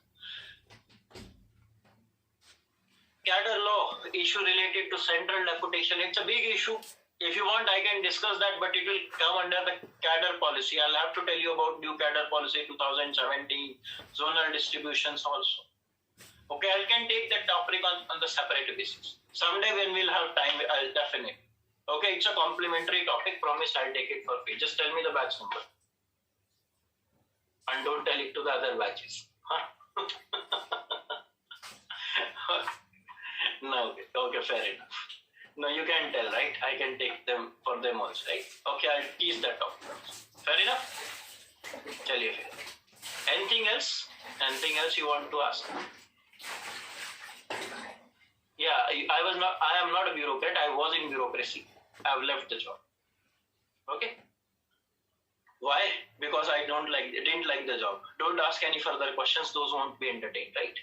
Cadre law issue related to central deputation. It's a big issue. If you want, I can discuss that, but it will come under the cadre policy. I'll have to tell you about new cadre policy 2017, zonal distributions also. Okay, I can take that topic on the separate basis. Someday when we'll have time, I'll definitely. Okay, it's a complimentary topic. Promise I'll take it for free. Just tell me the batch number. And don't tell it to the other batches. Huh? No, okay, fair enough. No, you can tell, right? I can take them for them also, right? Okay, I'll tease that topic. Fair enough? Chaliye fair. Anything else? Anything else you want to ask? Yeah, I am not a bureaucrat. I was in bureaucracy. I've left the job. Okay? Why? Because I didn't like the job. Don't ask any further questions. Those won't be entertained, right?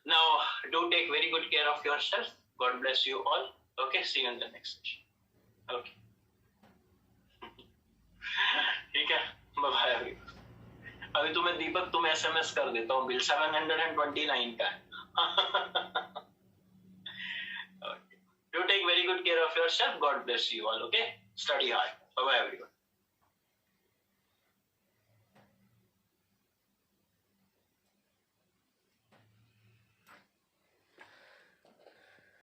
Now, do take very good care of yourself. God bless you all. Okay, see you in the next session. Okay. ठीक है, bye bye. अभी तुम्हें दीपक तुम्हें SMS कर देता हूँ, bill 729 का. Okay. Do take very good care of yourself. God bless you all. Okay, study hard. Bye bye everyone.